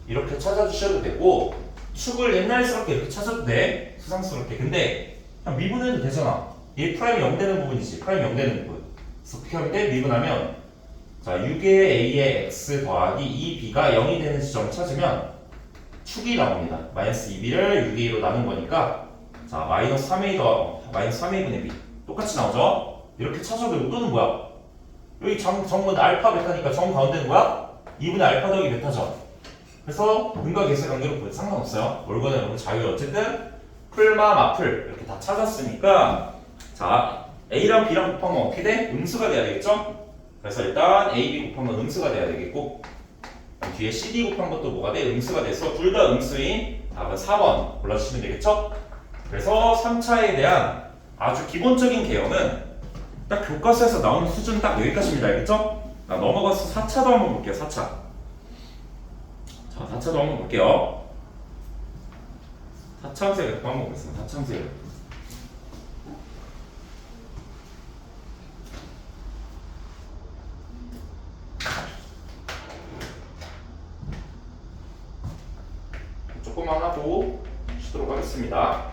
이렇게 찾아주셔도 되고, 축을 옛날스럽게 이렇게 찾아도 돼. 수상스럽게. 근데 그냥 미분해도 되잖아. 얘 프라임이 0 되는 부분이지. 프라임이 0 되는 부분. 그래서 어떻게 하면 돼? 미분하면 자, 6의 a의 x 더하기 2b가 0이 되는 지점을 찾으면 축이 나옵니다. 마이너스 2b를 6a로 나눈 거니까 자, 마이너스 3a 마이너스 3a분의 b 똑같이 나오죠? 이렇게 찾아도 되고, 또는 뭐야? 여기 정문 알파 베타니까 정 가운데는 뭐야? 2분의 알파 더하기 베타죠. 그래서 근과 계수 관계로 보여도 상관없어요. 물건은 여러분 자유. 어쨌든 풀마 마풀 이렇게 다 찾았으니까 자, a랑 b랑 곱하면 어떻게 돼? 음수가 돼야 되겠죠? 그래서 일단 a, b 곱하면 음수가 돼야 되겠고, 뒤에 cd 곱한 것도 뭐가 돼? 음수가 돼서 둘 다 음수인 답은 4번 골라주시면 되겠죠? 그래서 3차에 대한 아주 기본적인 개념은 딱 교과서에서 나오는 수준 딱 여기까지입니다. 알겠죠? 자, 넘어가서 4차도 한번 볼게요. 4차. 자, 4차도 한번 볼게요. 4차함수 그래프 한번 보겠습니다. 4차함수 그래프. 조금만 하고 쉬도록 하겠습니다.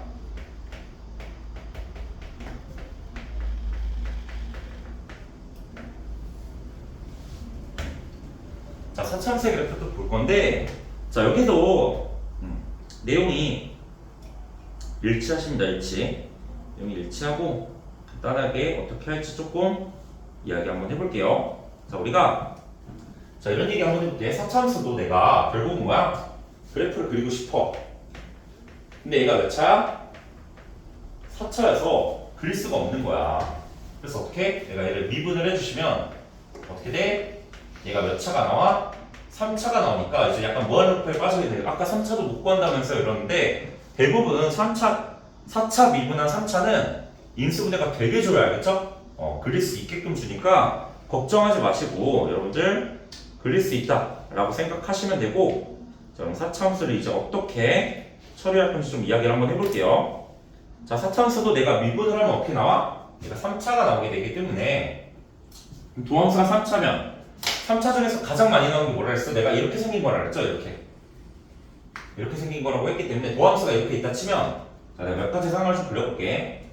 4차함수의 그래프도 볼 건데, 자 여기도 내용이 일치하십니다. 내용이 일치하고 간단하게 어떻게 할지 조금 이야기 한번 해볼게요. 자 우리가 자 이런 얘기 한번 해볼게. 4차함수도 내가 결국은 뭐야? 그래프를 그리고 싶어. 근데 얘가 몇 차야? 4차여서 그릴 수가 없는 거야. 그래서 어떻게? 내가 얘를 미분을 해주시면 어떻게 돼? 얘가 몇 차가 나와? 3차가 나오니까 이제 약간 무한루프에 빠지게 돼요. 아까 3차도 못 구한다면서 이러는데 대부분 4차 미분한 3차는 인수분해가 되게 좋아요. 알겠죠? 그릴 수 있게끔 주니까 걱정하지 마시고 여러분들 그릴 수 있다 라고 생각하시면 되고, 자 그럼 4차 함수를 이제 어떻게 처리할 건지 좀 이야기를 한번 해볼게요. 자 4차 함수도 내가 미분을 하면 어떻게 나와? 얘가 3차가 나오게 되기 때문에 도함수가 3차면 3차 중에서 가장 많이 나오는 게 뭐라 했어? 내가 이렇게 생긴 거라 그랬죠? 이렇게 생긴 거라고 했기 때문에 도함수가 이렇게 있다 치면, 자 내가 몇 가지 상황을 좀 그려볼게.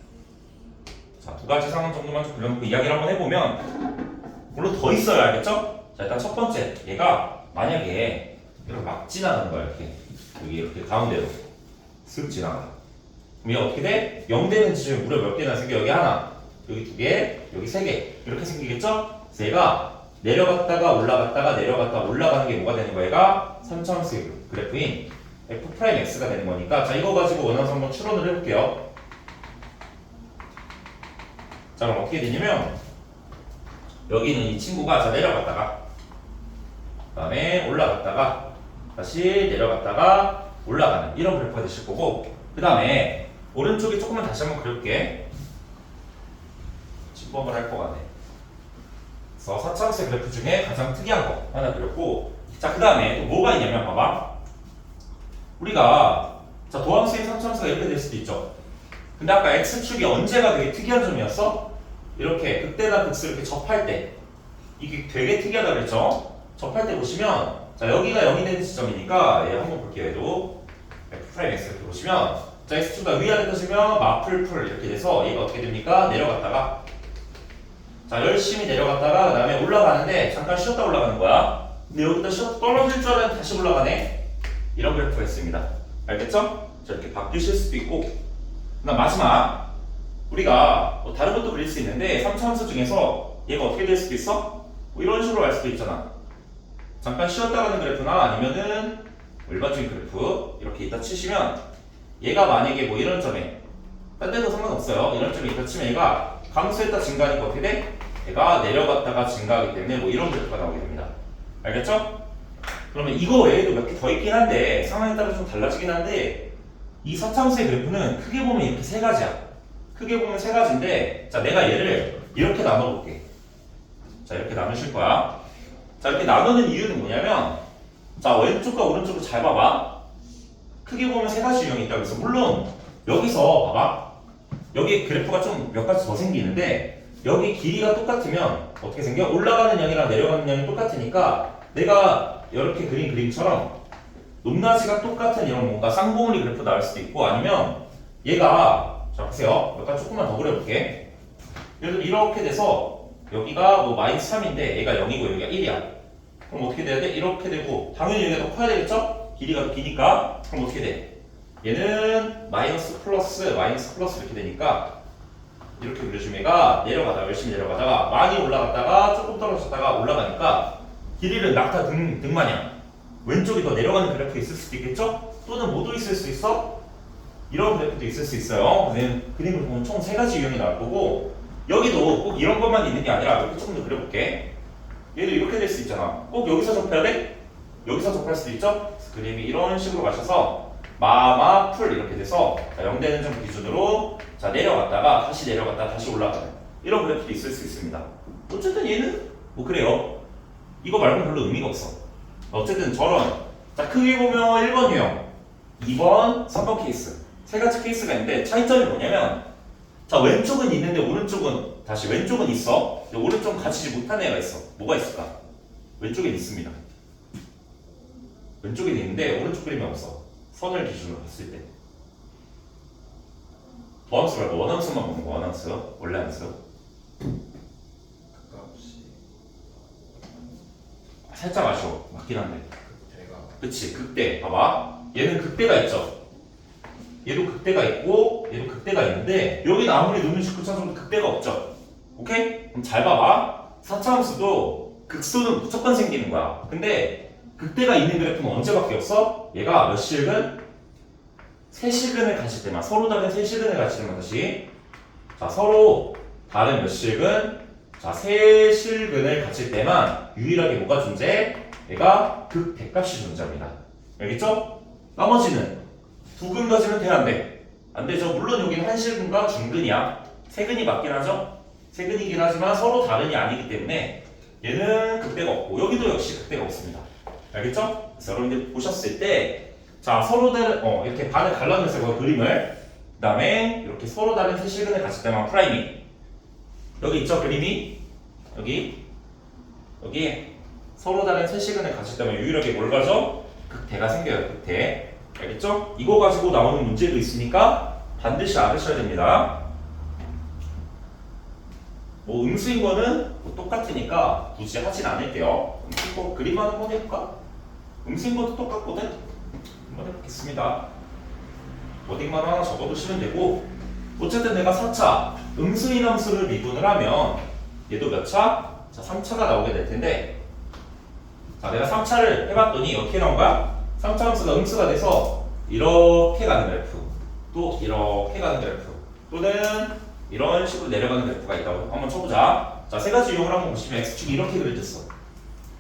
자 2가지 상황 정도만 좀 그려놓고 이야기를 한번 해보면 물론 더 있어요. 알겠죠? 자 일단 첫 번째, 얘가 만약에 이렇게 막 지나가는 거야. 여기 이렇게 가운데로 슥 지나가. 그럼 얘가 어떻게 돼? 0 되는 지점이 무려 몇 개나 생겨? 여기 하나, 여기 2개, 여기 3개 이렇게 생기겠죠? 그래서 얘가 내려갔다가 올라갔다가 내려갔다가 올라가는 게 뭐가 되는 거야? 얘가 3차함수의 그래프인 f'x가 되는 거니까, 자 이거 가지고 원하서 한번 추론을 해볼게요. 자 그럼 어떻게 되냐면 여기는 이 친구가 자 내려갔다가 그 다음에 올라갔다가 다시 내려갔다가 올라가는 이런 그래프가 되실 거고, 그 다음에 오른쪽에 조금만 다시 한번 그려볼게. 침범을 할 거 같네. 그래서 4차함수의 그래프 중에 가장 특이한 거 하나 그렸고, 자 그 다음에 또 뭐가 있냐면 봐봐. 우리가 자 도함수인 3차함수가 이렇게 될 수도 있죠. 근데 아까 x축이 언제가 되게 특이한 점이었어? 이렇게 극대나 극수 이렇게 접할 때 이게 되게 특이하다 그랬죠? 접할 때 보시면 자 여기가 0이 되는 지점이니까 얘 한번 볼게요. 얘도 f'x 이렇게 보시면 자 x축가 위아래 떠지면 마풀풀 이렇게 돼서 얘가 어떻게 됩니까? 내려갔다가 자 열심히 내려갔다가 그 다음에 올라가는데 잠깐 쉬었다 올라가는 거야. 근데 여기다 쉬었다 떨어질 줄 알았는데 다시 올라가네. 이런 그래프가 있습니다. 알겠죠? 자 이렇게 바뀌실 수도 있고, 그다음 마지막 우리가 뭐 다른 것도 그릴 수 있는데 3차함수 중에서 얘가 어떻게 될 수도 있어? 뭐 이런 식으로 갈 수도 있잖아. 잠깐 쉬었다 가는 그래프나 아니면은 일반적인 그래프 이렇게 있다 치시면 얘가 만약에 뭐 이런 점에 딴 데도 상관없어요. 이런 점에 있다 치면 얘가 감소했다 증가하니까 어떻게 돼? 얘가 내려갔다가 증가하기 때문에 뭐 이런 그래프가 나오게 됩니다. 알겠죠? 그러면 이거 외에도 몇 개 더 있긴 한데 상황에 따라 좀 달라지긴 한데, 이 4차함수의 그래프는 크게 보면 이렇게 3가지야. 크게 보면 3가지인데 자 내가 얘를 이렇게 나눠볼게. 자 이렇게 나누실 거야. 자 이렇게 나누는 이유는 뭐냐면 자 왼쪽과 오른쪽을 잘 봐봐. 크게 보면 3가지 유형이 있다고 해서 물론 여기서 봐봐. 여기 그래프가 좀 몇 가지 더 생기는데 여기 길이가 똑같으면 어떻게 생겨? 올라가는 양이랑 내려가는 양이 똑같으니까 내가 이렇게 그린 그림처럼 높낮이가 똑같은 이런 뭔가 쌍봉우리 그래프 나올 수도 있고, 아니면 얘가 자 보세요. 몇 가지 조금만 더 그려볼게. 예를 들어 이렇게 돼서 여기가 뭐 -3인데 얘가 0이고 여기가 1이야. 그럼 어떻게 돼야 돼? 이렇게 되고 당연히 여기가 더 커야 되겠죠? 길이가 더 기니까. 그럼 어떻게 돼? 얘는 마이너스 플러스 이렇게 되니까 이렇게 그려주면 얘가 내려가다가 열심히 내려가다가 많이 올라갔다가 조금 떨어졌다가 올라가니까 길이를 낙타 등마냥 왼쪽이 더 내려가는 그래프 있을 수도 있겠죠? 또는 모두 있을 수 있어? 이런 그래프도 있을 수 있어요. 그림을 보면 총 3가지 유형이 나올 거고, 여기도 꼭 이런 것만 있는 게 아니라 이렇게 조금 더 그려볼게. 얘도 이렇게 될 수 있잖아. 꼭 여기서 접해야 돼? 여기서 접할 수도 있죠? 그래서 그림이 이런 식으로 가셔서 풀 이렇게 돼서 0 되는 점 기준으로 자 내려갔다가 다시 내려갔다가 다시 올라가는 이런 그래프도 있을 수 있습니다. 어쨌든 얘는 뭐 그래요. 이거 말고는 별로 의미가 없어. 어쨌든 저런 자 크게 보면 1번 유형, 2번, 3번 케이스 3가지 케이스가 있는데 차이점이 뭐냐면 자 왼쪽은 있는데 오른쪽은 다시 왼쪽은 있어. 근데 오른쪽은 갖추지 못한 애가 있어. 뭐가 있을까? 왼쪽엔 있습니다. 왼쪽에 있는데 오른쪽 그림이 없어. 선을 기준으로 봤을 때 도함수 말고 원함수만 보는 거. 원함수 원래 함수 살짝 아쉬워. 막 같긴 한데. 극대가 그치, 극대. 봐봐. 얘는 극대가 있죠. 얘도 극대가 있고 얘도 극대가 있는데 여기는 아무리 노면 식구 찾아도 극대가 없죠. 오케이? 그럼 잘 봐봐. 4차함수도 극소는 무조건 생기는 거야. 근데 극대가 있는 그래프는 언제밖에 없어? 얘가 몇 실근? 세실근을 가질 때만, 서로 다른 세실근을 가질 때만. 다시 자, 서로 다른 몇 실근? 자, 세실근을 가질 때만 유일하게 뭐가 존재해? 얘가 극대값이 존재합니다. 알겠죠? 나머지는 두 근 가지면 돼, 안 돼? 안 되죠. 물론 여기는 한 실근과 중근이야. 세 근이 맞긴 하죠. 세 근이긴 하지만 서로 다른이 아니기 때문에 얘는 극대가 없고 여기도 역시 극대가 없습니다. 알겠죠? 그래서 여러분들 보셨을 때 자, 서로 다른 이렇게 반을 갈라놓으세요. 그림을. 그 다음에 이렇게 서로 다른 세 실근을 가질 때만 프라임이 여기 있죠, 그림이? 여기 서로 다른 세 실근을 가질 때만 유일하게 뭘 가져? 극대가 생겨요. 극대. 알겠죠? 이거 가지고 나오는 문제도 있으니까 반드시 알으셔야 됩니다. 뭐 음수인 거는 뭐 똑같으니까 굳이 하진 않을게요. 음수인 거 그림 한번 해볼까? 음수인 것도 똑같거든? 한번 해보겠습니다. 워딩만 하나 적어두시면 되고 어쨌든 내가 4차 음수인 함수를 미분을 하면 얘도 몇 차? 자, 3차가 나오게 될 텐데 자, 내가 3차를 해봤더니 어떻게 나온 거야? 3차 함수가 음수가 돼서 이렇게 가는 그래프 또 이렇게 가는 그래프 또는 이런 식으로 내려가는 그래프가 있다고 한번 쳐보자. 자, 세 가지 유형을 한번 보시면 x축이 이렇게 그려졌어.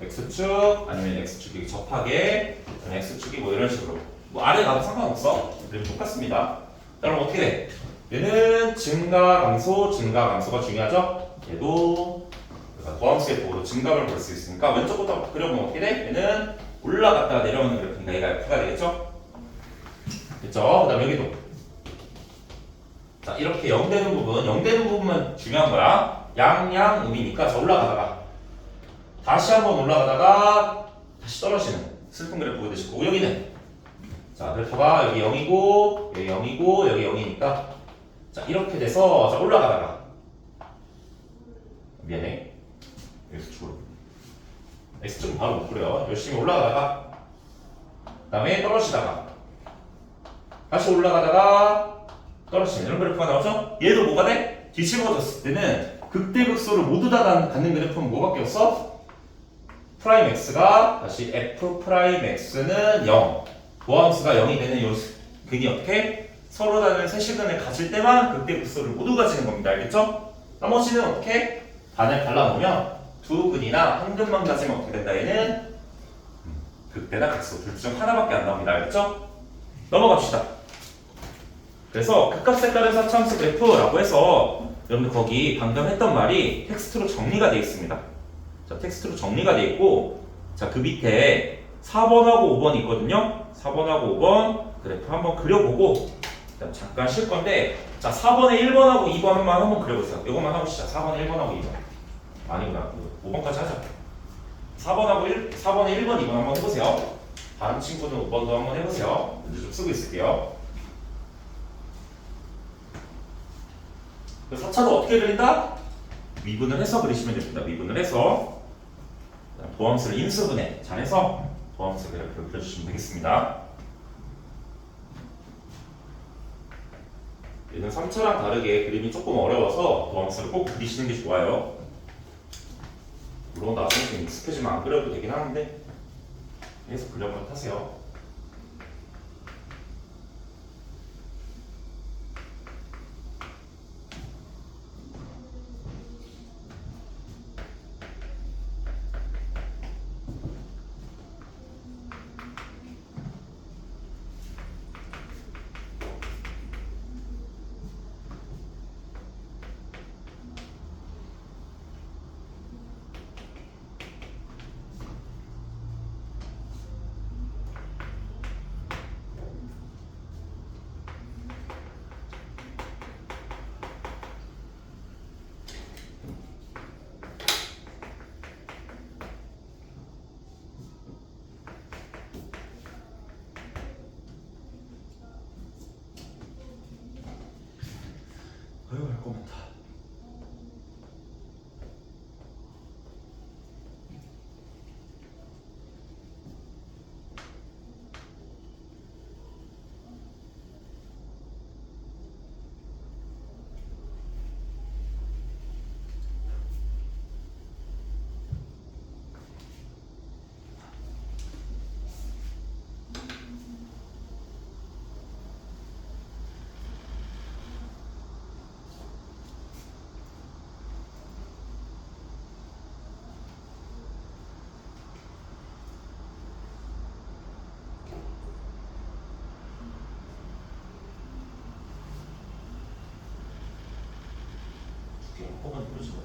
x축 아니면 x축이 접하게 x축이 뭐 이런 식으로 뭐 아래 가도 상관없어. 그럼 똑같습니다. 그럼 어떻게 돼? 얘는 증가감소가 중요하죠? 얘도 도함수의 보호로 증감을 볼 수 있으니까 왼쪽부터 그려보면 어떻게 돼? 얘는 올라갔다가 내려오는 그래프니까 얘가 F가 되겠죠? 됐죠? 그 다음에 여기도 자, 이렇게 0 되는 부분, 0 되는 부분만 중요한 거야. 양양음이니까 자, 올라가다가 다시 한번 올라가다가 다시 떨어지는 슬픈 그래프 보여주시고 여기는 자, 그래프가 여기 0이고 여기 0이고 여기 0이니까 자, 이렇게 돼서 자, 올라가다가 미안해 X축으로 X축은 바로 못 그려요. 열심히 올라가다가 그 다음에 떨어지다가 다시 올라가다가 떨어지는 이런 그래프가 나오죠? 얘도 뭐가 돼? 뒤집어졌을 때는 극대극소를 모두 다 갖는 그래프는 뭐밖에 없어? 프라임 x가 다시 f 프라임 x는 0 도함수가 0이 되는 요 근이 어떻게? 서로 다른 세실근을 가질 때만 극대극소를 모두 가지는 겁니다. 알겠죠? 나머지는 어떻게? 반을 갈라놓으면 두 근이나 한 근만 가지면 어떻게 된다? 얘는 극대나 극소 둘 중 하나밖에 안 나옵니다. 알겠죠? 넘어갑시다. 그래서 극값에 따른 4차함수 그래프라고 해서 여러분들 거기 방금 했던 말이 텍스트로 정리가 되어 있습니다. 자, 텍스트로 정리가 되어 있고 자, 그 밑에 4번하고 5번 있거든요. 4번하고 5번 그래프 한번 그려보고 잠깐 쉴 건데 자, 4번에 1번하고 2번만 한번 그려보세요. 이것만 하고 시작. 4번에 1번하고 2번 아니구나. 5번까지 하자. 4번에 1번, 2번 한번 해보세요. 다른 친구는 5번도 한번 해보세요. 문제 좀 쓰고 있을게요. 4차도 어떻게 그린다? 미분을 해서 그리시면 됩니다. 미분을 해서 도함수를 인수분해 잘해서 도함수 그래프를 그려주시면 되겠습니다. 얘는 3차랑 다르게 그림이 조금 어려워서 도함수를 꼭 그리시는 게 좋아요. 물론 나중에 좀 익숙해지면 안 그려도 되긴 하는데 계속 그려보면 하세요. 어떻게 한꺼번에 풀어지고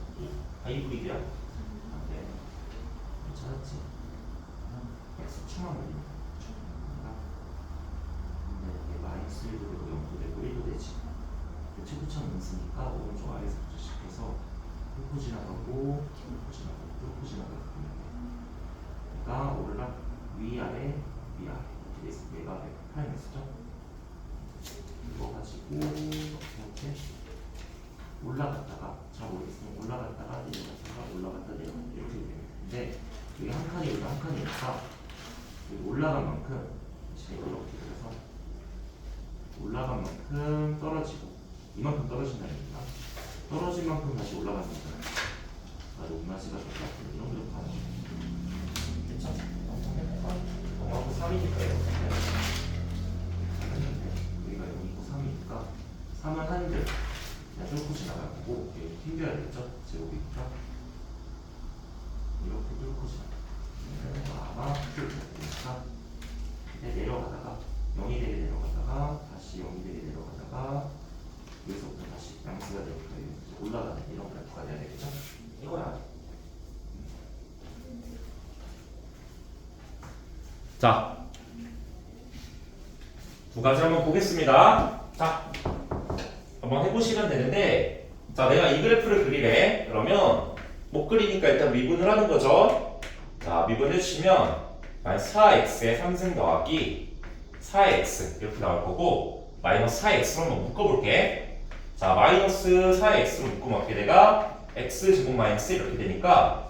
하이브리드야? 네. 찾았지? x 축만 걸리면 근데 이게 마이너스 1도 되고 0도 되고 1도 되지. 최고점 음수니까 오른쪽 아래에서부터 시작해서 뚫고 지나가고 뚫고 지나가고 뚫고 지나가고 그러니까 오르락 위아래 위아래 이렇게 돼서 얘가 F''죠? 이거 가지고 이렇게 올라갔다가 잘 모르겠으면 올라갔다가 내려갔다가 올라갔다 내려갔다 이렇게 되는데 여기 한 칸이 여기 한 칸이니까 여기 올라간 만큼 이렇게 그래서 올라간 만큼 떨어지고 이만큼 떨어진다는 얘기가 떨어진 만큼 다시 올라가는 거잖아요. 높낮이가 똑같은 이런 거 가는 거죠. 됐죠? 0하고 3이니까 이렇게 여기가 0이고 3이니까 3은 한들 그냥 뚫고 지나갈 거고 여기 튕겨야 되겠죠? 제곱이니까 이렇게 뚫고 지나가면 아마 뚫고 되니까 내려가다가 0이 되게 내려가다가 다시 0이 되게 내려가다가 여기서부터 다시 양수가 되니까 올라가는 이런 그래프가 돼야 되겠죠? 이거야. 자, 두 가지 한번 보겠습니다. 자, 한번 해보시면 되는데, 자, 내가 이 그래프를 그리래. 그러면 못 그리니까 일단 미분을 하는 거죠. 자, 미분해 주시면 4x에 3승 더하기 4x 이렇게 나올 거고 마이너스 4x로 한번 묶어볼게. 자, 마이너스 4x로 묶으면 어떻게 돼가? x제곱 마이너스 이렇게 되니까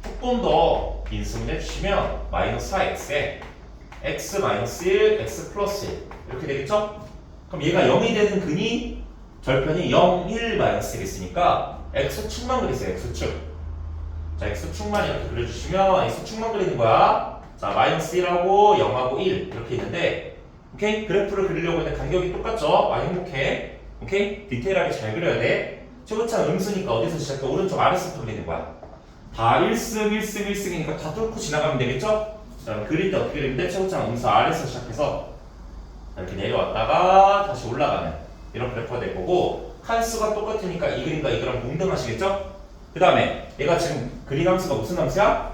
조금 더 인수분 해주시면 마이너스 4x에 x 마이너스 1, x 플러스 1 이렇게 되겠죠? 그럼 얘가 0이 되는 근이 절편이 0, 1, 마이너스 1이 있으니까 x축만 그리세요. x축. 자, x축만 이렇게 그려주시면 x축만 그리는 거야. 자, 마이너스 1하고 0하고 1 이렇게 있는데 오케이? 그래프를 그리려고 했는데 간격이 똑같죠? 행복해. 오케이? 디테일하게 잘 그려야 돼. 최고차는 음수니까 어디서 시작해? 오른쪽 아래서부터 그리는 거야. 다 1승, 1승, 1승이니까 다 뚫고 지나가면 되겠죠? 자, 그릴 때 어떻게 그리는데 최고차는 음수 아래서 시작해서 이렇게 내려왔다가 다시 올라가는 이런 그래프가 될 거고 칸수가 똑같으니까 이 그림과 이 그림 동등하시겠죠? 그 다음에 얘가 지금 그린 함수가 무슨 함수야?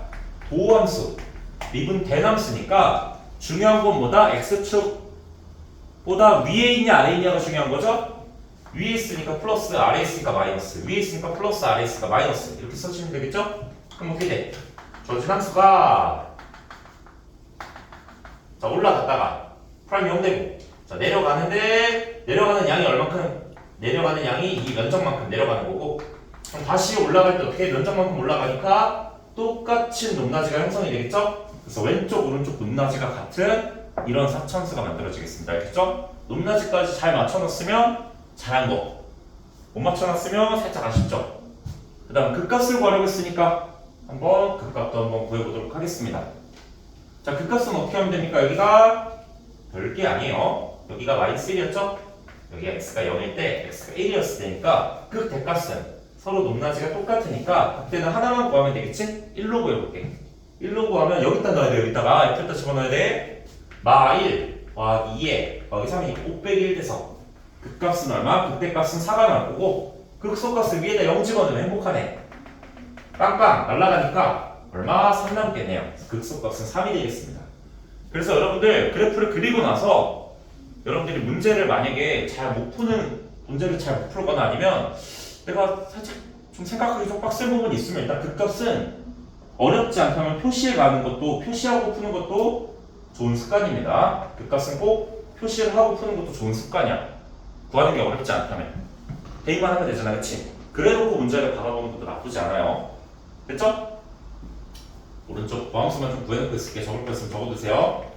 도함수 미분 대함수니까 중요한 건 뭐다? x축보다 위에 있냐 아래에 있냐가 중요한 거죠? 위에 있으니까 플러스 아래에 있으니까 마이너스 위에 있으니까 플러스 아래에 있으니까 마이너스 이렇게 써주시면 되겠죠? 그럼 어떻게 돼? 저진 함수가 자 올라갔다가 프라임 0 되고 자 내려가는데 내려가는 양이 얼만큼? 내려가는 양이 이 면적만큼 내려가는 거고 그럼 다시 올라갈 때 어떻게 면적만큼 올라가니까 똑같은 높낮이가 형성이 되겠죠? 그래서 왼쪽 오른쪽 높낮이가 같은 이런 사천수가 만들어지겠습니다. 알겠죠? 높낮이까지 잘 맞춰놨으면 잘한 거. 못 맞춰놨으면 살짝 아쉽죠? 그 다음 극값을 구하려고 했으니까 한번 극값도 한번 구해보도록 하겠습니다. 자, 극값은 어떻게 하면 됩니까? 여기가 별게 아니에요. 여기가 마이너스 1이었죠? 여기 x가 0일 때 x가 1이었을 때니까 극대값은 서로 높낮이가 똑같으니까 그때는 하나만 구하면 되겠지? 1로 구해볼게. 1로 구하면 여기다 넣어야 돼. 여기다가 F에다 집어넣어야 돼. 마 1 더하기 2에 더하기 3이니까 5 빼기 1 돼서 극값은 얼마? 극대값은 4가 나올 거고 극소값을 위에다 0 집어넣으면 행복하네. 빵빵 날아가니까 얼마? 3 남겠네요. 극소값은 3이 되겠습니다. 그래서 여러분들 그래프를 그리고 나서 여러분들이 문제를 만약에 잘 못 푸는 문제를 잘 못 풀거나 아니면 내가 살짝 좀 생각하기 좀 빡센 부분이 있으면 일단 극값은 어렵지 않다면 표시해 가는 것도 표시하고 푸는 것도 좋은 습관입니다. 극값은 꼭 표시를 하고 푸는 것도 좋은 습관이야. 구하는 게 어렵지 않다면 대입만 하면 되잖아, 그치? 그래놓고 문제를 받아보는 것도 나쁘지 않아요. 됐죠? 오른쪽 보함수만 좀 구해놓고 있을게. 적을 거 있으면 적어두세요.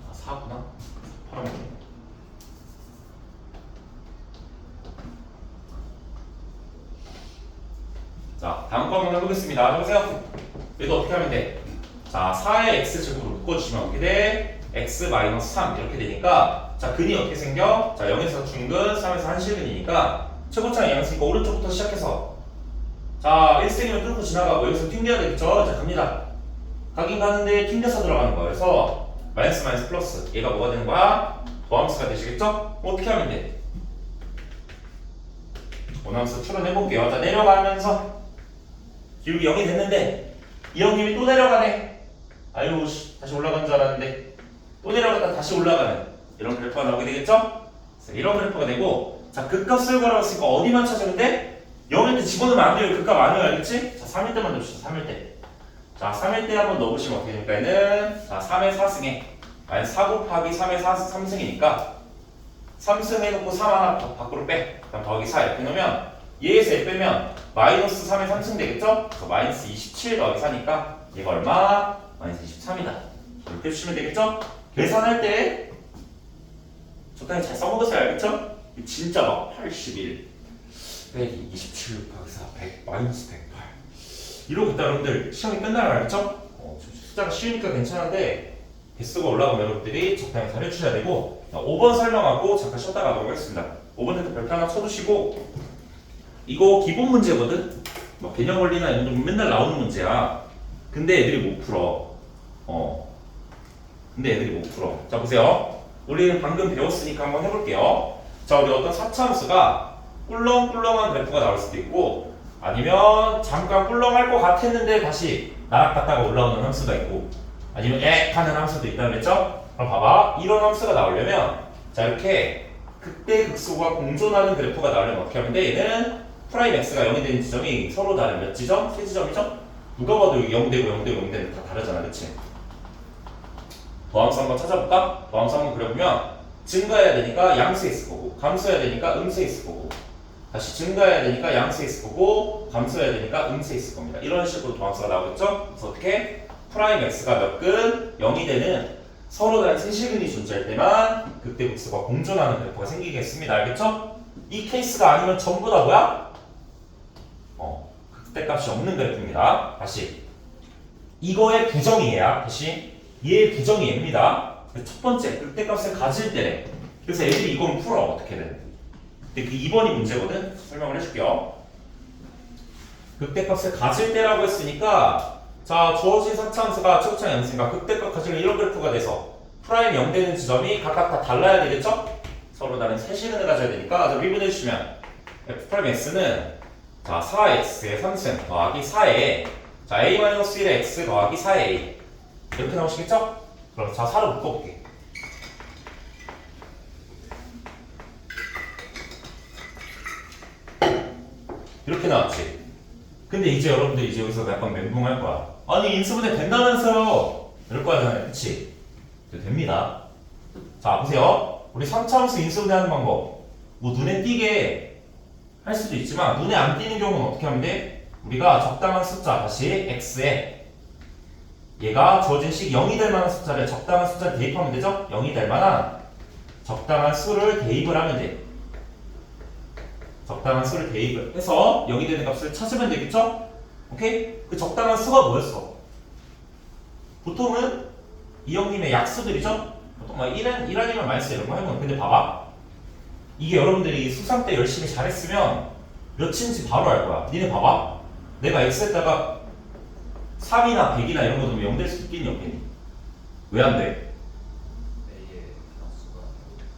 아, 4구나? 8은 자, 다음 거 한번 해보겠습니다. 해보세요. 얘도 어떻게 하면 돼? 자, 4의 x제곱으로 묶어주시면 어떻게 돼? x-3 이렇게 되니까 자, 근이 어떻게 생겨? 자, 0에서 중근, 3에서 한실근이니까 최고차는 양수니까 오른쪽부터 시작해서 자, 1승이면 뚫고 지나가고 여기서 튕겨야 되겠죠? 자, 갑니다. 가긴 가는데 튕겨서 들어가는 거야. 그래서 마이너스 마이너스 플러스 얘가 뭐가 되는 거야? 도함수가 되시겠죠? 어떻게 하면 돼? 원함수 추론해볼게요. 자, 내려가면서 기울기 0이 됐는데 이 형님이 또 내려가네. 아유 다시 올라간 줄 알았는데 또 내려갔다 다시 올라가는 이런 그래프가 나오게 되겠죠? 이런 그래프가 되고, 자, 극값을 걸어봤으니까 어디만 찾으면 돼? 0일 때 집어넣으면 안 돼요. 극값 아니에요. 알겠지? 자, 3일 때만 넣읍시다. 3일 때. 자, 3일 때 한번 넣어보시면 어떻게 됩니까? 얘는 자, 3의 4승에 마이너스 4 곱하기 3의 4, 3승이니까 3승 해놓고 3 하나 밖으로 빼. 그다음 더하기 4 이렇게 넣으면 얘에서 얘 빼면 마이너스 3의 3승 되겠죠? 그래서 마이너스 27 더하기 4니까 얘가 얼마? 마이너스 23이다. 이렇게 해주시면 되겠죠? 계산할 때 적당히 잘 써먹으세요. 알겠죠? 진짜 막 81, 127 곱하기 4, 100, 마이너스 108 이러고 여러분들 시험이 끝나요. 알겠죠? 숫자가 쉬우니까 괜찮은데 개수가 올라가면 여러분들이 적당히 잘 해주셔야 되고, 5번 설명하고 잠깐 쉬었다 가도록 하겠습니다. 5번부터 별표 하나 쳐두시고, 이거 기본 문제거든? 뭐 개념 원리나 이런 거 맨날 나오는 문제야. 근데 애들이 못 풀어. 근데 애들이 못 풀어. 자, 보세요. 우리는 방금 배웠으니까 한번 해볼게요. 자, 우리 어떤 사차함수가 꿀렁꿀렁한 그래프가 나올 수도 있고, 아니면 잠깐 꿀렁할 것 같았는데 다시 나락갔다가 올라오는 함수가 있고, 아니면 하는 함수도 있다 그랬죠? 그럼 봐봐. 이런 함수가 나오려면, 자, 이렇게 극대극소가 공존하는 그래프가 나오려면 어떻게 하면 돼? 얘는 프라임 x가 0이 되는 지점이 서로 다른 몇 지점? 3지점이죠? 누가 봐도 0 되고 0 되고 0 되고 다 다르잖아. 그치? 더함수 한번 찾아볼까? 더함수 한번 그려보면 증가해야 되니까 양수에 있을 거고, 감소해야 되니까 음수에 있을 거고, 다시 증가해야 되니까 양수에 있을 거고, 감소해야 되니까 음수에 있을 겁니다. 이런 식으로 더함수가 나오겠죠? 그래서 어떻게? 프라임 x가 몇 근? 0이 되는 서로 다른 세시근이 존재할 때만 극대극소가 공존하는 그래프가 생기겠습니다. 알겠죠? 이 케이스가 아니면 전부 다 뭐야? 극대값이 없는 그래프입니다. 다시 이거의 부정이 얘야. 다시 얘의 부정이 얘입니다. 첫 번째 극대값을 가질 때래. 그래서 애들이 이건 풀어 어떻게든. 근데 그 2번이 문제거든. 설명을 해줄게요. 극대값을 가질 때라고 했으니까, 자, 주어진 사차함수가 최고차의 양수니까 극대값 가지면 이런 그래프가 돼서 프라임 0 되는 지점이 각각 다 달라야 되겠죠? 서로 다른 세시근을 가져야 되니까, 자, 미분해 주시면 f 프라임 x는 자 4x의 3승 더하기 4에 자 a-1의 x 더하기 4의 a 이렇게 나오시겠죠? 그럼 자 4를 묶어볼게. 이렇게 나왔지? 근데 이제 여러분들 이제 여기서 약간 멘붕할 거야. 아니 인수분해 된다면서요? 이럴 거 하잖아요. 그치? 됩니다. 자 보세요. 우리 3차함수 인수분해하는 방법 뭐 눈에 띄게 할 수도 있지만 눈에 안 띄는 경우는 어떻게 하면 돼? 우리가 적당한 숫자 다시 x에 얘가 주어진 식 0이 될 만한 숫자를 적당한 숫자를 대입하면 되죠? 0이 될 만한 적당한 수를 대입을 하면 돼. 적당한 수를 대입을 해서 0이 되는 값을 찾으면 되겠죠? 오케이? 그 적당한 수가 뭐였어? 보통은 이 형님의 약수들이죠? 보통 막 1아니면 마이너스 이런 거 해보는. 근데 봐봐. 이게 여러분들이 수상 때 열심히 잘했으면 몇인지 바로 알 거야. 니네 봐봐. 내가 x에다가 3이나 100이나 이런 거 넣으면 0 될 수 있겠니 없겠니? 왜 안 돼? A의 약수가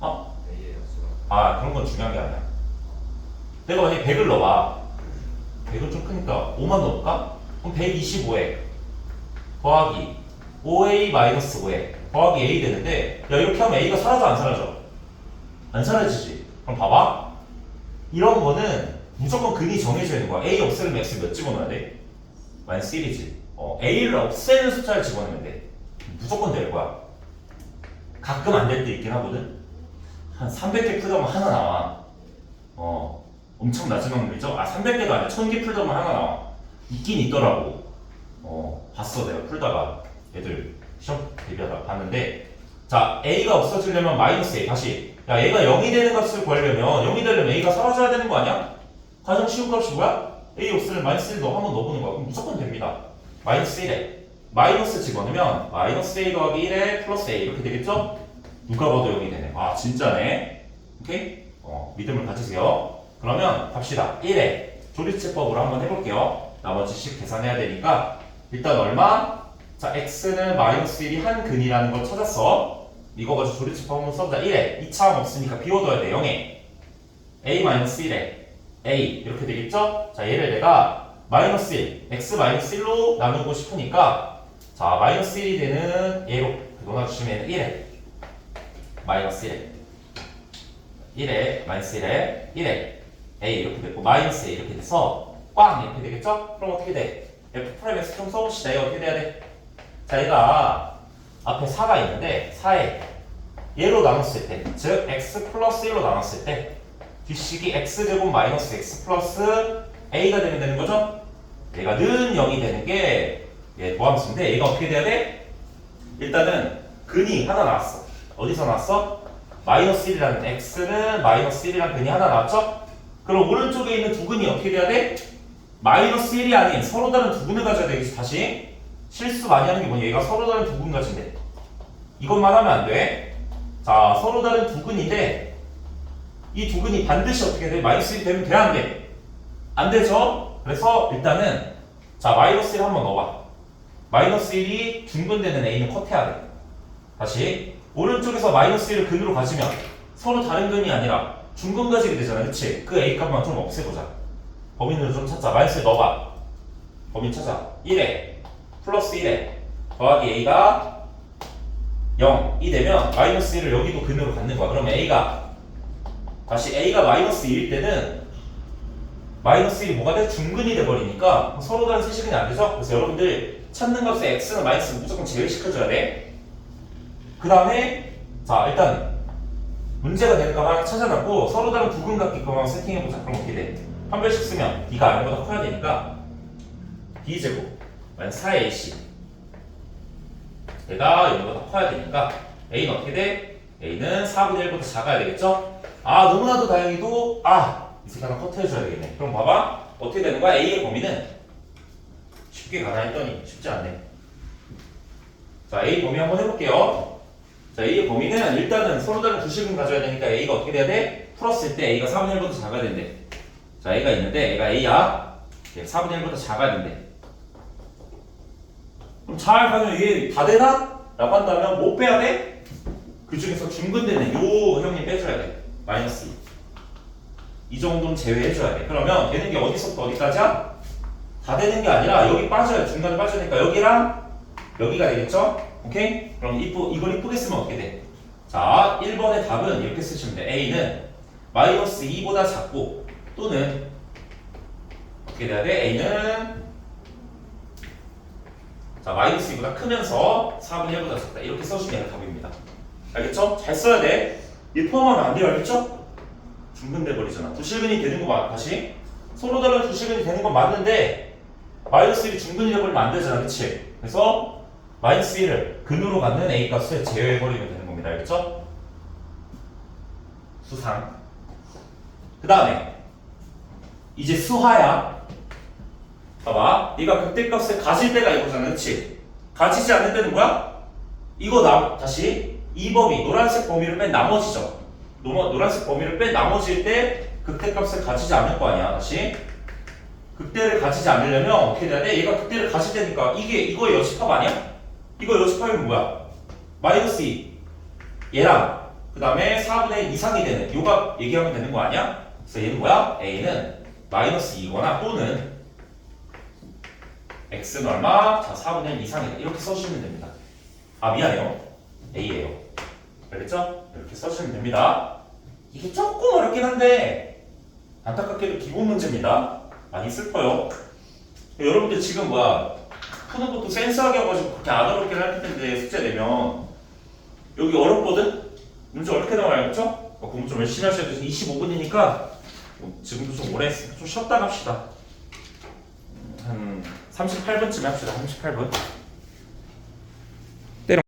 어? A의 약수가 아 그런 건 중요한 게 아니야. 내가 만약에 100을 넣어봐. 100은 좀 크니까 5만 넣어볼까? 그럼 125에 더하기 5a-5에 더하기 a 되는데, 야 이렇게 하면 a가 사라져 안 사라져? 안 사라지지. 그럼 봐봐. 이런 거는 무조건 근이 정해져 있는 거야. a 없애면 x 몇 집어넣어야 돼? 마이너스 1이지. a를 없애는 숫자를 집어넣으면 돼. 무조건 될 거야. 가끔 안 될 때 있긴 하거든. 한 300개 풀다 보면 하나 나와. 엄청 낮은 확률이죠. 300개도 아니야. 1000개 풀다 보면 하나 나와. 있긴 있더라고. 봤어 내가 풀다가 애들 시험 대비하다가 봤는데, 자 a가 없어지려면 마이너스 a. 다시 야 얘가 0이 되는 값을 구하려면 0이 되려면 a가 사라져야 되는 거 아니야? 가장 쉬운 값이 뭐야? a 없으면 마이너스 1 한번 넣어보는 거야. 그럼 무조건 됩니다. 마이너스 1에 마이너스 집어넣으면 마이너스 a 더하기 1에 플러스 a 이렇게 되겠죠? 누가 봐도 0이 되네. 아 진짜네. 오케이? 믿음을 가지세요. 그러면 갑시다. 1에 조리체법으로 한번 해볼게요. 나머지 식 계산해야 되니까 일단 얼마? 자, x는 마이너스 1이 한 근이라는 걸 찾았어. 이거 가지고 조리집 한번 써보자. 1에 2차함 없으니까 비워둬야 돼. 0에 a 마이너스 1에 a 이렇게 되겠죠? 자, 얘를 내가 마이너스 1 x 마이너스 1로 나누고 싶으니까 자, 마이너스 1이 되는 얘로 놓아주시면 1에 마이너스 1에 마이너스 1에 a 이렇게 됐고 마이너스 a 이렇게 돼서 꽝 이렇게 되겠죠? 그럼 어떻게 돼? f 프라임 x 좀 써봅시다. 이거 어떻게 돼야 돼? 자, 얘가 앞에 4가 있는데 4에 얘로 나눴을 때, 즉 x 플러스 1로 나눴을 때 뒷식이 x제곱 마이너스 x 플러스 a가 되는 거죠? 얘가 는 0이 되는 게 도함수인데 얘가 어떻게 돼야 돼? 일단은 근이 하나 나왔어. 어디서 나왔어? 마이너스 1이라는 x는 마이너스 1이라는 근이 하나 나왔죠? 그럼 오른쪽에 있는 두 근이 어떻게 돼야 돼? 마이너스 1이 아닌 서로 다른 두 근을 가져야 되겠지. 다시 실수 많이 하는 게 뭐냐, 얘가 서로 다른 두 근 가진대. 이것만 하면 안 돼. 자, 서로 다른 두 근인데 이 두 근이 반드시 어떻게 돼? 마이너스 1이 되면 돼, 안 돼? 안 되죠? 그래서 일단은 자, 마이너스 1 한번 넣어봐. 마이너스 1이 중근되는 a는 컷해야 돼. 다시 오른쪽에서 마이너스 1을 근으로 가지면 서로 다른 근이 아니라 중근 가지게 되잖아, 그치? 그 a 값만 좀 없애보자. 범위를 좀 찾자. 마이너스 1 넣어봐. 범위 찾아. 1에 플러스 1에 더하기 a가 0이 되면 마이너스 1을 여기도 근으로 갖는 거야. 그러면 a가 다시 a가 마이너스 2일 때는 마이너스 1이 뭐가 돼? 중근이 돼버리니까 서로 다른 세시근이 안 되죠? 그래서 여러분들 찾는 값에 x는 마이너스는 무조건 제외시켜줘야 돼. 그 다음에 자, 일단 문제가 되는 값 하나 찾아놨고 서로 다른 두 근 같게끔 한번 세팅해보자. 그럼 어떻게 돼? 한 별씩 쓰면 b가 0보다 커야 되니까 b제곱 마이너스 4ac 얘가 0보다 커야 되니까 a는 어떻게 돼? a는 4분의 1보다 작아야 되겠죠? 아, 너무나도 다행히도 이 새끼 하나 커트해줘야 되겠네. 그럼 봐봐 어떻게 되는 거야? a의 범위는 쉽게 가나 했더니 쉽지 않네. 자, a 범위 한번 해볼게요. 자, a의 범위는 일단은 서로 다른 두 식은 가져야 되니까 a가 어떻게 돼야 돼? 풀었을 때 a가 4분의 1보다 작아야 된대. 자, a가 있는데 얘가 a야 4분의 1보다 작아야 된대. 그럼 잘 가면 이게 다 되나? 라고 한다면 뭐 빼야 돼? 그 중에서 중근되는 요 형님 빼줘야 돼. 마이너스 2. 이 정도는 제외해줘야 돼. 그러면 되는 게 어디서부터 어디까지야? 다 되는 게 아니라 여기 빠져요. 중간에 빠져야 되니까 여기랑 여기가 되겠죠? 오케이? 그럼 이걸 이쁘게 쓰면 어떻게 돼? 자, 1번의 답은 이렇게 쓰시면 돼. a는 마이너스 2보다 작고 또는 어떻게 돼야 돼? a는 자, 마이너스 2보다 크면서 4분의 1보다 작다. 이렇게 써주면 답입니다. 알겠죠? 잘 써야 돼. 이 포함하면 안 돼요. 알겠죠? 중근돼 버리잖아. 두 실근이 되는 거 맞, 다시 서로 다른 두 실근이 되는 건 맞는데 마이너스 1이 중근이 돼버리면 안 되잖아. 그치? 그래서 마이너스 1을 근으로 갖는 a 값을 제외해버리면 되는 겁니다. 알겠죠? 수상. 그 다음에 이제 수하야. 봐봐, 네가 극대값을 가질 때가 이거잖아, 그치? 가지지 않는 때는 뭐야? 이거 다시 이 범위, 노란색 범위를 뺀 나머지죠. 노란색 범위를 뺀 나머지일 때 극대값을 가지지 않을 거 아니야. 다시 극대를 가지지 않으려면 어떻게 돼야 돼? 얘가 극대를 가질 때니까 이거의 여집합 아니야? 이거 여집합이면 뭐야? 마이너스 2 얘랑 그 다음에 4분의 1 이상이 되는 요가 얘기하면 되는 거 아니야? 그래서 얘는 뭐야? a는 마이너스 2거나 또는 x는 얼마? 자, 4분의 1 이상이다. 이렇게 써주시면 됩니다. 아, 미안해요. a예요. 알겠죠? 이렇게 써주시면 됩니다. 이게 조금 어렵긴 한데 안타깝게도 기본 문제입니다. 많이 슬퍼요. 여러분들 지금 푸는 것도 센스하게 해가지고 그렇게 안 어렵긴 할 텐데 숙제 내면 여기 어렵거든? 문제 어렵게 나와요. 그렇죠? 공부 좀 열심히 하셔야 돼서 25분이니까 지금도 좀 오래 좀 쉬었다 갑시다. 한 38분쯤에 합시다. 38분.